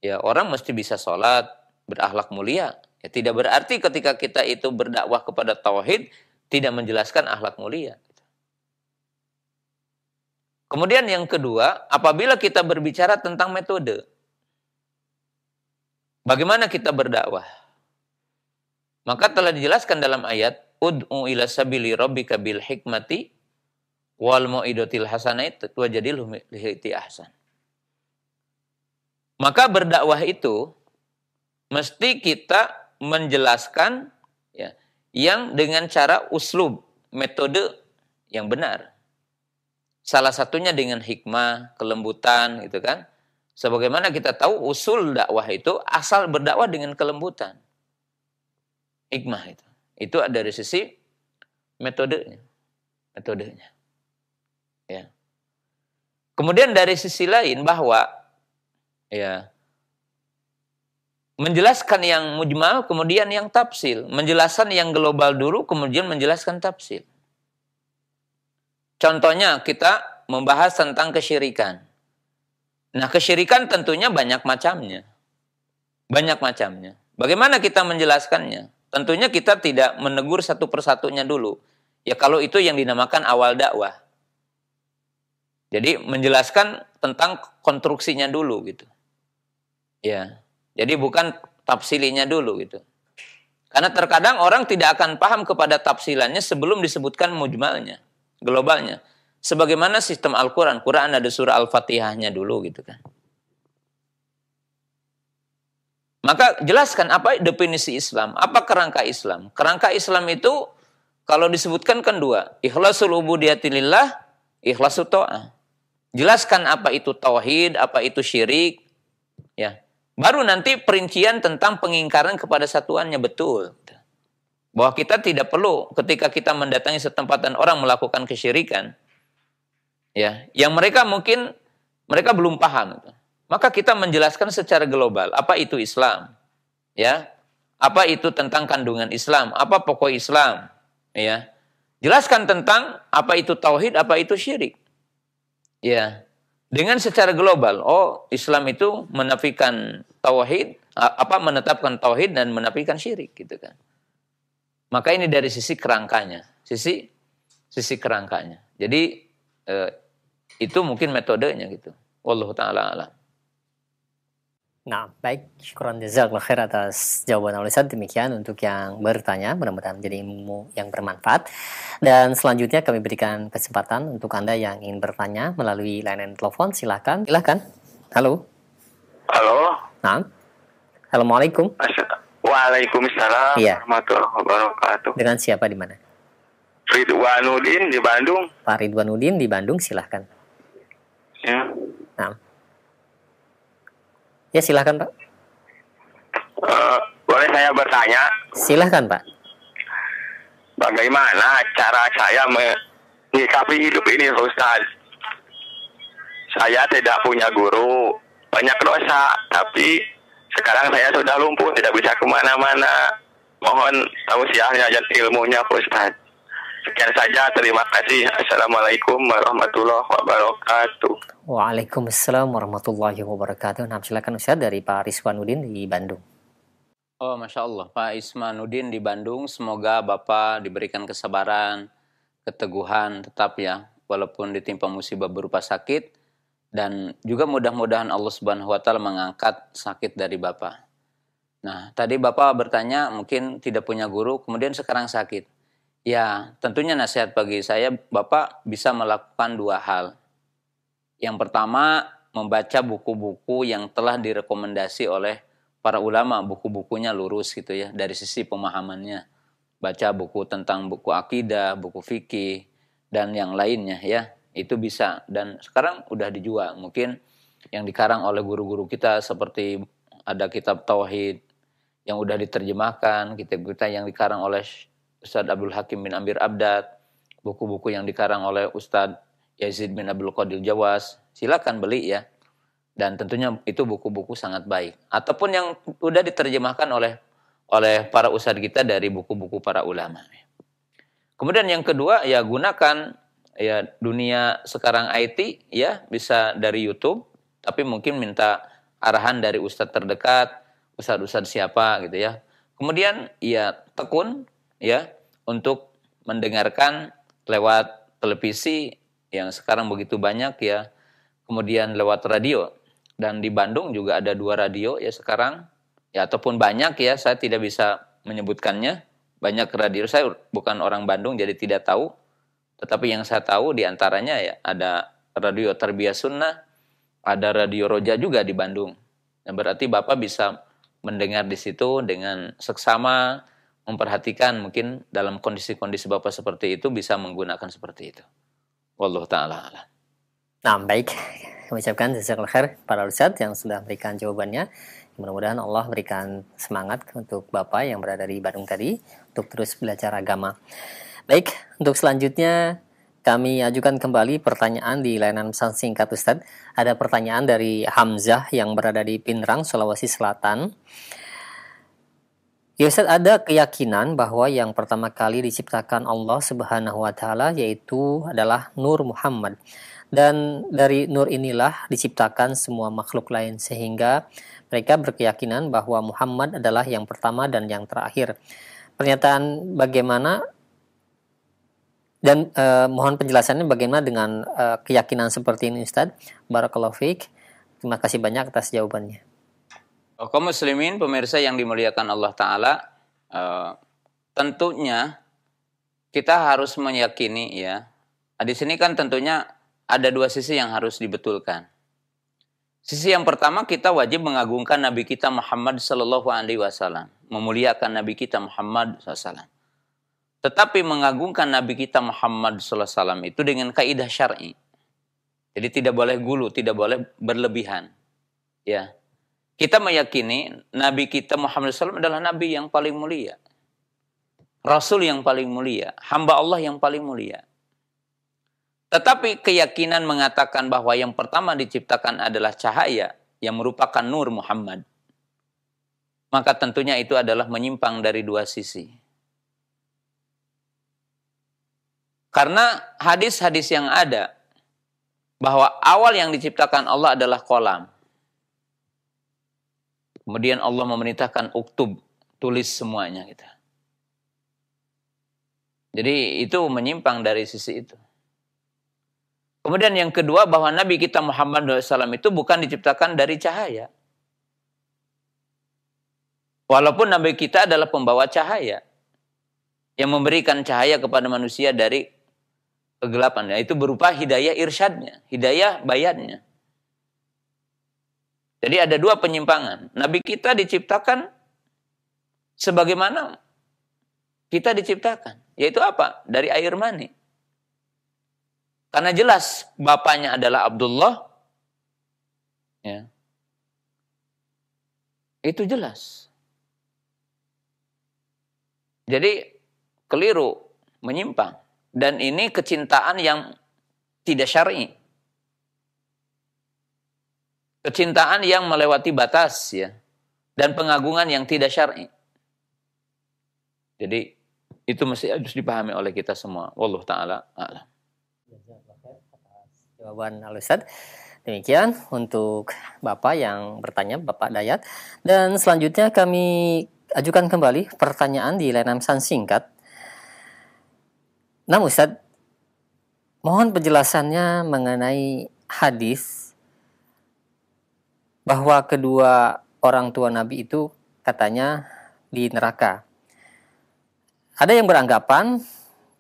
Speaker 1: Ya, orang mesti bisa sholat, berakhlak mulia. Ya, tidak berarti ketika kita itu berdakwah kepada tauhid tidak menjelaskan akhlak mulia. Kemudian yang kedua, apabila kita berbicara tentang metode, bagaimana kita berdakwah? Maka telah dijelaskan dalam ayat, ud'u ila sabili rabbika bil hikmati wal mau'idotil hasanati wajadilhum lihiti ahsan. Maka berdakwah itu mesti kita menjelaskan ya, yang dengan cara uslub, metode yang benar. Salah satunya dengan hikmah, kelembutan, gitu kan. Sebagaimana kita tahu usul dakwah itu asal berdakwah dengan kelembutan. Hikmah itu. Itu dari sisi metodenya. Metodenya. Ya. Kemudian dari sisi lain bahwa ya menjelaskan yang mujmal, kemudian yang tafsil. Menjelaskan yang global dulu, kemudian menjelaskan tafsil. Contohnya kita membahas tentang kesyirikan. Nah, kesyirikan tentunya banyak macamnya. Banyak macamnya. Bagaimana kita menjelaskannya? Tentunya kita tidak menegur satu persatunya dulu. Ya kalau itu yang dinamakan awal dakwah. Jadi menjelaskan tentang konstruksinya dulu gitu. Ya. Jadi bukan tafsilinya dulu gitu. Karena terkadang orang tidak akan paham kepada tafsilannya sebelum disebutkan mujmalnya, globalnya. Sebagaimana sistem Al-Quran. Quran ada surah Al-Fatihahnya dulu gitu kan. Maka jelaskan apa definisi Islam, apa kerangka Islam. Kerangka Islam itu kalau disebutkan kan dua. Ikhlasul ubudiyati lillah, ikhlasul ta'ah. Jelaskan apa itu tauhid, apa itu syirik. Ya. Baru nanti perincian tentang pengingkaran kepada satuannya betul. Bahwa kita tidak perlu ketika kita mendatangi setempat dan orang melakukan kesyirikan. Ya, yang mereka mungkin mereka belum paham. Maka kita menjelaskan secara global apa itu Islam, ya, apa itu tentang kandungan Islam, apa pokok Islam, ya, jelaskan tentang apa itu tauhid, apa itu syirik, ya, dengan secara global. Oh, Islam itu menafikan tauhid, apa menetapkan tauhid dan menafikan syirik, gitu kan. Maka ini dari sisi kerangkanya, sisi kerangkanya. Jadi itu mungkin metodenya gitu. Wallahu taala alam.
Speaker 2: Nah, baik. Syukran jazakallahu khair atas jawaban Al-Ustaz. Demikian untuk yang bertanya. Mudah-mudahan menjadi ilmu yang bermanfaat. Dan selanjutnya kami berikan kesempatan untuk Anda yang ingin bertanya melalui layanan telepon. Silakan. Halo.
Speaker 3: Halo.
Speaker 2: Nah. Assalamualaikum.
Speaker 3: Waalaikumsalam warahmatullahi wabarakatuh.
Speaker 2: Dengan siapa di mana?
Speaker 3: Ridwanudin di Bandung.
Speaker 2: Pak Ridwanudin di Bandung, silahkan.
Speaker 3: Ya.
Speaker 2: Nah. Ya, silahkan Pak.
Speaker 3: Boleh saya bertanya?
Speaker 2: Silahkan Pak.
Speaker 3: Bagaimana cara saya menyikapi hidup ini, Ustaz? Saya tidak punya guru, banyak dosa, tapi sekarang saya sudah lumpuh, tidak bisa kemana-mana. Mohon tausiahnya dan ilmunya, Ustaz. Sekian saja, terima kasih. Assalamualaikum warahmatullahi wabarakatuh.
Speaker 2: Waalaikumsalam warahmatullahi wabarakatuh. Nah, silakan Ustaz dari Pak Rizwanudin di Bandung.
Speaker 1: Oh, Masya Allah. Pak Ismanudin di Bandung, semoga Bapak diberikan kesabaran, keteguhan tetap ya, walaupun ditimpa musibah berupa sakit, dan juga mudah-mudahan Allah Subhanahu wa Ta'ala mengangkat sakit dari Bapak. Nah, tadi Bapak bertanya mungkin tidak punya guru, kemudian sekarang sakit. Ya, tentunya nasihat bagi saya, Bapak bisa melakukan dua hal. Yang pertama, membaca buku-buku yang telah direkomendasi oleh para ulama, buku-bukunya lurus gitu ya, dari sisi pemahamannya. Baca buku tentang buku akidah, buku fikih, dan yang lainnya ya, itu bisa. Dan sekarang udah dijual, mungkin yang dikarang oleh guru-guru kita seperti ada kitab Tauhid yang udah diterjemahkan, kitab-kitab yang dikarang oleh Ustadz Abdul Hakim bin Amir Abdad, buku-buku yang dikarang oleh Ustadz Yazid bin Abdul Qadir Jawas, silakan beli ya. Dan tentunya itu buku-buku sangat baik. Ataupun yang udah diterjemahkan oleh para ustadz kita dari buku-buku para ulama. Kemudian yang kedua ya gunakan ya dunia sekarang IT ya, bisa dari YouTube, tapi mungkin minta arahan dari ustadz terdekat, ustadz-ustadz siapa gitu ya. Kemudian ya tekun ya untuk mendengarkan lewat televisi yang sekarang begitu banyak ya, kemudian lewat radio. Dan di Bandung juga ada 2 radio ya sekarang ya, ataupun banyak ya, saya tidak bisa menyebutkannya. Banyak radio, saya bukan orang Bandung jadi tidak tahu, tetapi yang saya tahu diantaranya ya ada radio Tarbiyah Sunnah, ada radio Roja juga di Bandung. Nah, berarti Bapak bisa mendengar di situ dengan seksama, memperhatikan mungkin dalam kondisi-kondisi Bapak seperti itu bisa menggunakan seperti itu. Wallahu ta'ala a'lam.
Speaker 2: Nah, baik. Kami ucapkan jazakallahu khair para ustadz yang sudah memberikan jawabannya. Mudah-mudahan Allah berikan semangat untuk Bapak yang berada di Bandung tadi untuk terus belajar agama. Baik, untuk selanjutnya kami ajukan kembali pertanyaan di layanan pesan singkat Ustadz. Ada pertanyaan dari Hamzah yang berada di Pinrang, Sulawesi Selatan. Ya Ustadz, ada keyakinan bahwa yang pertama kali diciptakan Allah Subhanahu wa Ta'ala yaitu adalah Nur Muhammad. Dan dari Nur inilah diciptakan semua makhluk lain, sehingga mereka berkeyakinan bahwa Muhammad adalah yang pertama dan yang terakhir. Pernyataan bagaimana dan mohon penjelasannya bagaimana dengan keyakinan seperti ini Ustadz? Barakallahu fiik. Terima kasih banyak atas jawabannya.
Speaker 1: Kaum muslimin, pemirsa yang dimuliakan Allah Ta'ala, tentunya kita harus meyakini ya. Di sini kan tentunya ada 2 sisi yang harus dibetulkan. Sisi yang pertama, kita wajib mengagungkan Nabi kita Muhammad Sallallahu Alaihi Wasallam, memuliakan Nabi kita Muhammad SAW. Tetapi mengagungkan Nabi kita Muhammad Sallallahu Alaihi Wasallam itu dengan kaidah syar'i. Jadi tidak boleh gulu, tidak boleh berlebihan. Ya. Kita meyakini Nabi kita Muhammad SAW adalah Nabi yang paling mulia. Rasul yang paling mulia. Hamba Allah yang paling mulia. Tetapi keyakinan mengatakan bahwa yang pertama diciptakan adalah cahaya yang merupakan Nur Muhammad. Maka tentunya itu adalah menyimpang dari 2 sisi. Karena hadis-hadis yang ada bahwa awal yang diciptakan Allah adalah kolam. Kemudian Allah memerintahkan uktub, tulis semuanya gitu. Jadi itu menyimpang dari sisi itu. Kemudian yang kedua, bahwa Nabi kita Muhammad SAW itu bukan diciptakan dari cahaya. Walaupun Nabi kita adalah pembawa cahaya yang memberikan cahaya kepada manusia dari kegelapan. Itu berupa hidayah irsyadnya, hidayah bayannya. Jadi ada 2 penyimpangan. Nabi kita diciptakan sebagaimana kita diciptakan. Yaitu apa? Dari air mani. Karena jelas bapaknya adalah Abdullah. Ya. Itu jelas. Jadi keliru, menyimpang. Dan ini kecintaan yang tidak syar'i. Kecintaan yang melewati batas ya, dan pengagungan yang tidak syar'i. Jadi itu mesti harus dipahami oleh kita semua. Wallahu ta'ala a'lam.
Speaker 2: Jawaban Al-Ustadz. Demikian untuk Bapak yang bertanya, Bapak Dayat. Dan selanjutnya kami ajukan kembali pertanyaan di layanan pesan singkat. Nah Ustadz, mohon penjelasannya mengenai hadis bahwa kedua orang tua Nabi itu katanya di neraka. Ada yang beranggapan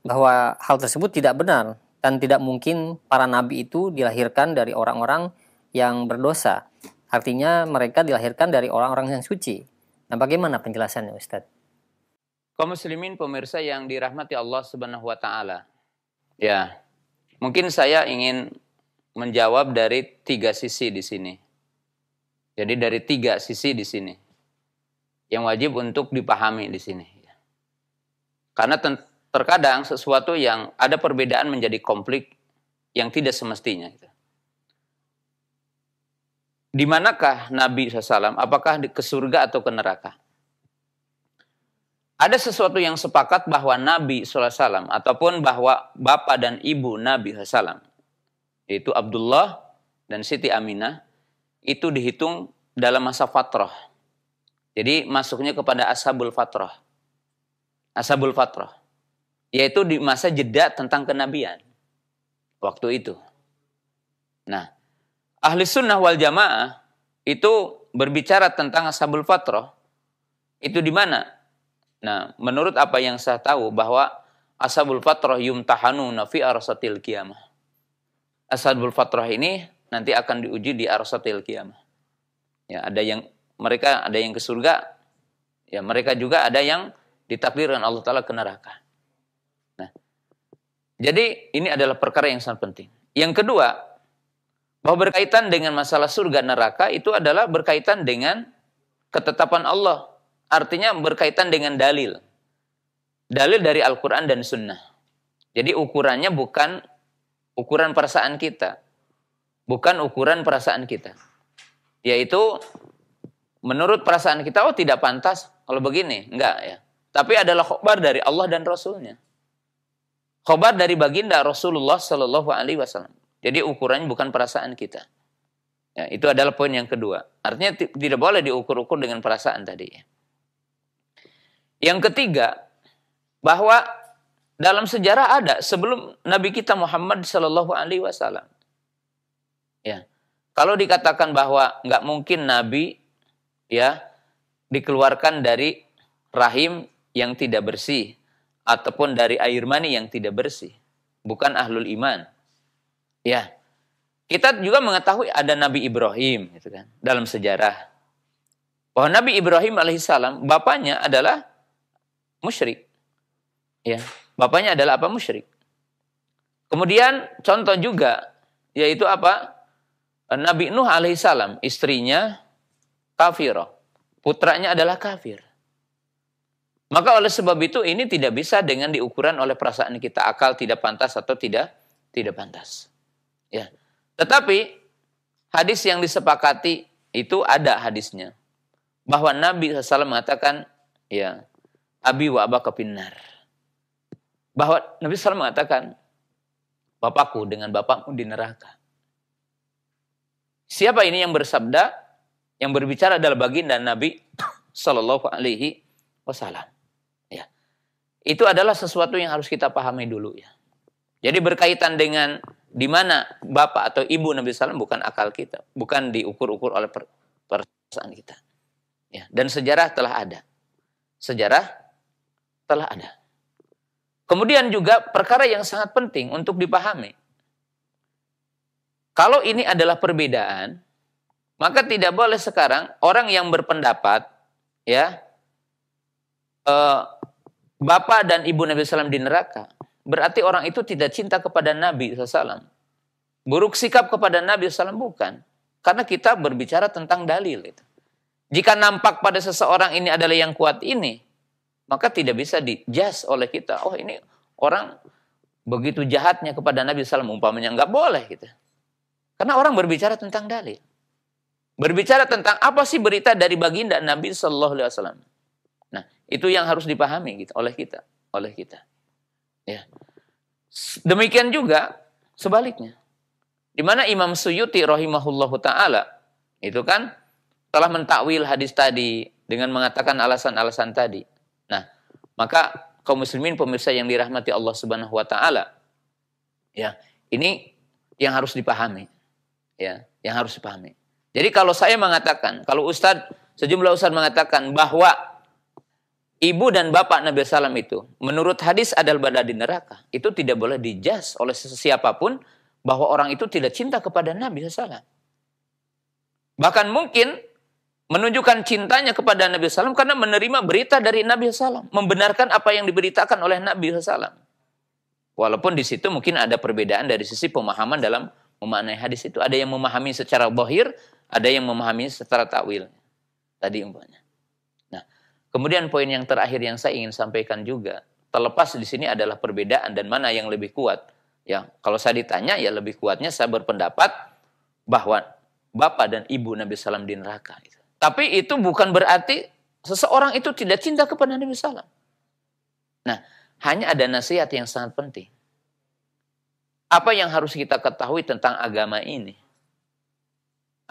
Speaker 2: bahwa hal tersebut tidak benar dan tidak mungkin para nabi itu dilahirkan dari orang-orang yang berdosa. Artinya mereka dilahirkan dari orang-orang yang suci. Nah, bagaimana penjelasannya, Ustadz?
Speaker 1: Kaum muslimin pemirsa yang dirahmati Allah Subhanahu wa taala. Ya. Mungkin saya ingin menjawab dari 3 sisi di sini. Jadi dari 3 sisi di sini yang wajib untuk dipahami di sini. Karena terkadang sesuatu yang ada perbedaan menjadi konflik yang tidak semestinya. Di manakah Nabi SAW? Apakah ke surga atau ke neraka? Ada sesuatu yang sepakat bahwa Nabi SAW ataupun bahwa bapak dan ibu Nabi SAW, yaitu Abdullah dan Siti Aminah, itu dihitung dalam masa fatrah. Jadi masuknya kepada ashabul fatrah. Ashabul fatrah, yaitu di masa jeda tentang kenabian waktu itu. Nah, ahli sunnah wal jamaah itu berbicara tentang ashabul fatrah itu di mana? Nah, menurut apa yang saya tahu bahwa ashabul fatrah yumtahanuna fi arsatil qiyamah. Ashabul fatrah ini nanti akan diuji di arsatil qiyamah. Ya, mereka ada yang ke surga, ya mereka juga ada yang ditakdirkan Allah Ta'ala ke neraka. Nah, jadi ini adalah perkara yang sangat penting. Yang kedua, bahwa berkaitan dengan masalah surga neraka itu adalah berkaitan dengan ketetapan Allah. Artinya berkaitan dengan dalil. Dalil dari Al-Quran dan Sunnah. Jadi ukurannya bukan ukuran perasaan kita. Bukan ukuran perasaan kita. Yaitu menurut perasaan kita, oh tidak pantas kalau begini. Enggak ya. Tapi adalah khobar dari Allah dan Rasulnya. Khobar dari baginda Rasulullah Sallallahu Alaihi Wasallam. Jadi ukurannya bukan perasaan kita. Ya, itu adalah poin yang kedua. Artinya tidak boleh diukur-ukur dengan perasaan tadi. Yang ketiga, bahwa dalam sejarah ada sebelum Nabi kita Muhammad Sallallahu Alaihi Wasallam. Ya, kalau dikatakan bahwa nggak mungkin Nabi ya dikeluarkan dari rahim yang tidak bersih ataupun dari air mani yang tidak bersih, bukan ahlul iman. Ya, kita juga mengetahui ada Nabi Ibrahim, gitu kan, dalam sejarah bahwa Nabi Ibrahim alaihissalam bapaknya adalah musyrik. Ya, bapaknya adalah apa? Musyrik. Kemudian contoh juga yaitu apa? Nabi Nuh alaihissalam, istrinya kafirah, putranya adalah kafir. Maka oleh sebab itu ini tidak bisa dengan diukuran oleh perasaan kita, akal tidak pantas atau tidak pantas. Ya. Tetapi hadis yang disepakati itu ada hadisnya bahwa Nabi SAW mengatakan ya abi wa abaka finnar. Bahwa Nabi SAW mengatakan bapakku dengan bapakmu di neraka. Siapa ini yang bersabda? Yang berbicara adalah baginda Nabi Sallallahu Alaihi Wasallam. Ya, itu adalah sesuatu yang harus kita pahami dulu ya. Jadi berkaitan dengan di mana bapak atau ibu Nabi SAW bukan akal kita, bukan diukur-ukur oleh perasaan kita. Ya, dan sejarah telah ada. Sejarah telah ada. Kemudian juga perkara yang sangat penting untuk dipahami. Kalau ini adalah perbedaan, maka tidak boleh sekarang orang yang berpendapat, ya, bapak dan ibu Nabi SAW di neraka, berarti orang itu tidak cinta kepada Nabi SAW. Buruk sikap kepada Nabi SAW bukan. Karena kita berbicara tentang dalil. Itu. Jika nampak pada seseorang ini adalah yang kuat ini, maka tidak bisa dijudge oleh kita. Oh ini orang begitu jahatnya kepada Nabi SAW, umpamanya nggak boleh gitu. Karena orang berbicara tentang dalil. Berbicara tentang apa sih berita dari baginda Nabi SAW. Nah, itu yang harus dipahami gitu oleh kita. Ya. Demikian juga sebaliknya. Di mana Imam Suyuti rahimahullahu taala itu kan telah mentakwil hadis tadi dengan mengatakan alasan-alasan tadi. Nah, maka kaum muslimin pemirsa yang dirahmati Allah Subhanahu wa taala, ya, ini yang harus dipahami. Ya, yang harus dipahami. Jadi kalau saya mengatakan, kalau Ustadz sejumlah ustaz mengatakan bahwa ibu dan bapak Nabi SAW itu, menurut hadis adalah berada di neraka. Itu tidak boleh dijudge oleh siapapun bahwa orang itu tidak cinta kepada Nabi SAW. Bahkan mungkin menunjukkan cintanya kepada Nabi SAW karena menerima berita dari Nabi SAW. Membenarkan apa yang diberitakan oleh Nabi SAW. Walaupun di situ mungkin ada perbedaan dari sisi pemahaman dalam memaknai hadis itu. Ada yang memahami secara zahir, ada yang memahami secara takwil. Tadi umpamanya. Nah, kemudian poin yang terakhir yang saya ingin sampaikan juga, terlepas di sini adalah perbedaan dan mana yang lebih kuat. Ya, kalau saya ditanya ya lebih kuatnya saya berpendapat bahwa bapak dan ibu Nabi SAW di neraka. Tapi itu bukan berarti seseorang itu tidak cinta kepada Nabi SAW. Nah, hanya ada nasihat yang sangat penting. Apa yang harus kita ketahui tentang agama ini?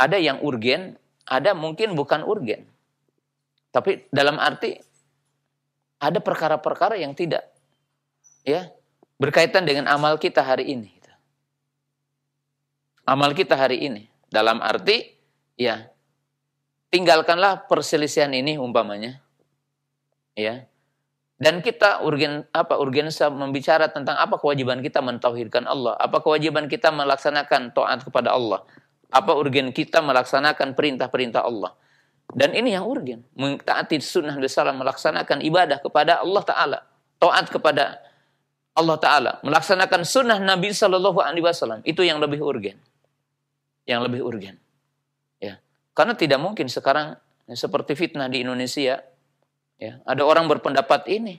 Speaker 1: Ada yang urgen, ada mungkin bukan urgen. Tapi dalam arti ada perkara-perkara yang tidak ya berkaitan dengan amal kita hari ini. Amal kita hari ini dalam arti ya tinggalkanlah perselisihan ini umpamanya. Ya. Dan kita urgensa membicara tentang apa kewajiban kita mentauhidkan Allah, apa kewajiban kita melaksanakan taat kepada Allah, apa urgen kita melaksanakan perintah-perintah Allah. Dan ini yang urgen, mentaati sunnah Nabi SAW, melaksanakan ibadah kepada Allah Ta'ala, taat kepada Allah Ta'ala, melaksanakan sunnah Nabi SAW, itu yang lebih urgen. Yang lebih urgen. Ya. Karena tidak mungkin sekarang seperti fitnah di Indonesia, ya, ada orang berpendapat ini,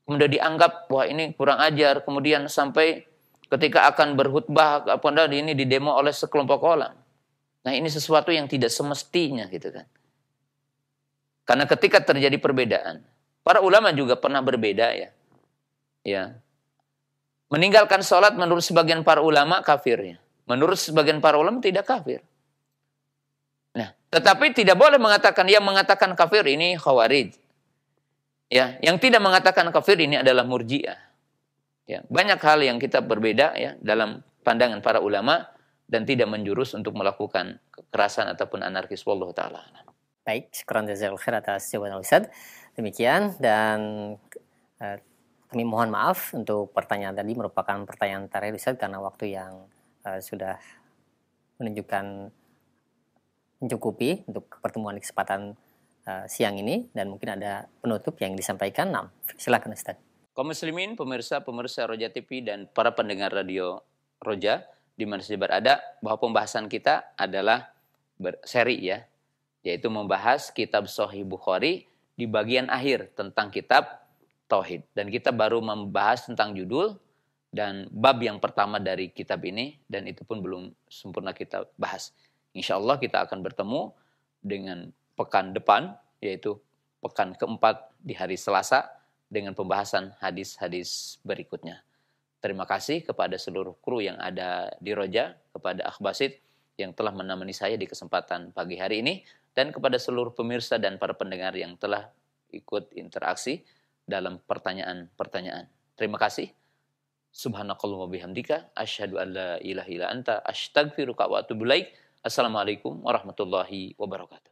Speaker 1: kemudian dianggap wah ini kurang ajar, kemudian sampai ketika akan berkhutbah padahal ini didemo oleh sekelompok orang. Nah, ini sesuatu yang tidak semestinya gitu kan. Karena ketika terjadi perbedaan, para ulama juga pernah berbeda ya. Ya. Meninggalkan sholat menurut sebagian para ulama kafir ya. Menurut sebagian para ulama tidak kafir. Nah, tetapi tidak boleh mengatakan yang mengatakan kafir ini khawarij. Ya, yang tidak mengatakan kafir ini adalah murji'ah. Ya, banyak hal yang kita berbeda ya dalam pandangan para ulama dan tidak menjurus untuk melakukan kekerasan ataupun anarkis. Wallahu taala.
Speaker 2: Baik, syukran jazakallahu khair atas jawaban Ustaz. Demikian dan kami mohon maaf untuk pertanyaan tadi merupakan pertanyaan terakhir Ustaz karena waktu yang sudah menunjukkan mencukupi untuk pertemuan di kesempatan siang ini dan mungkin ada penutup yang disampaikan. Nah, silakan Ustaz.
Speaker 1: Kaum muslimin, pemirsa Roja TV dan para pendengar radio Roja di mana saja berada, bahwa pembahasan kita adalah berseri ya, yaitu membahas kitab Sahih Bukhari di bagian akhir tentang kitab Tauhid. Dan kita baru membahas tentang judul dan bab yang pertama dari kitab ini dan itu pun belum sempurna kita bahas. Insya Allah kita akan bertemu dengan pekan depan, yaitu pekan keempat di hari Selasa dengan pembahasan hadis-hadis berikutnya. Terima kasih kepada seluruh kru yang ada di Roja, kepada Akh Basit yang telah menemani saya di kesempatan pagi hari ini, dan kepada seluruh pemirsa dan para pendengar yang telah ikut interaksi dalam pertanyaan-pertanyaan. Terima kasih. Subhanakallahumma bihamdika, asyhadu an la ilaha illa anta, astaghfiruka wa atubu ilaik. Assalamualaikum warahmatullahi wabarakatuh.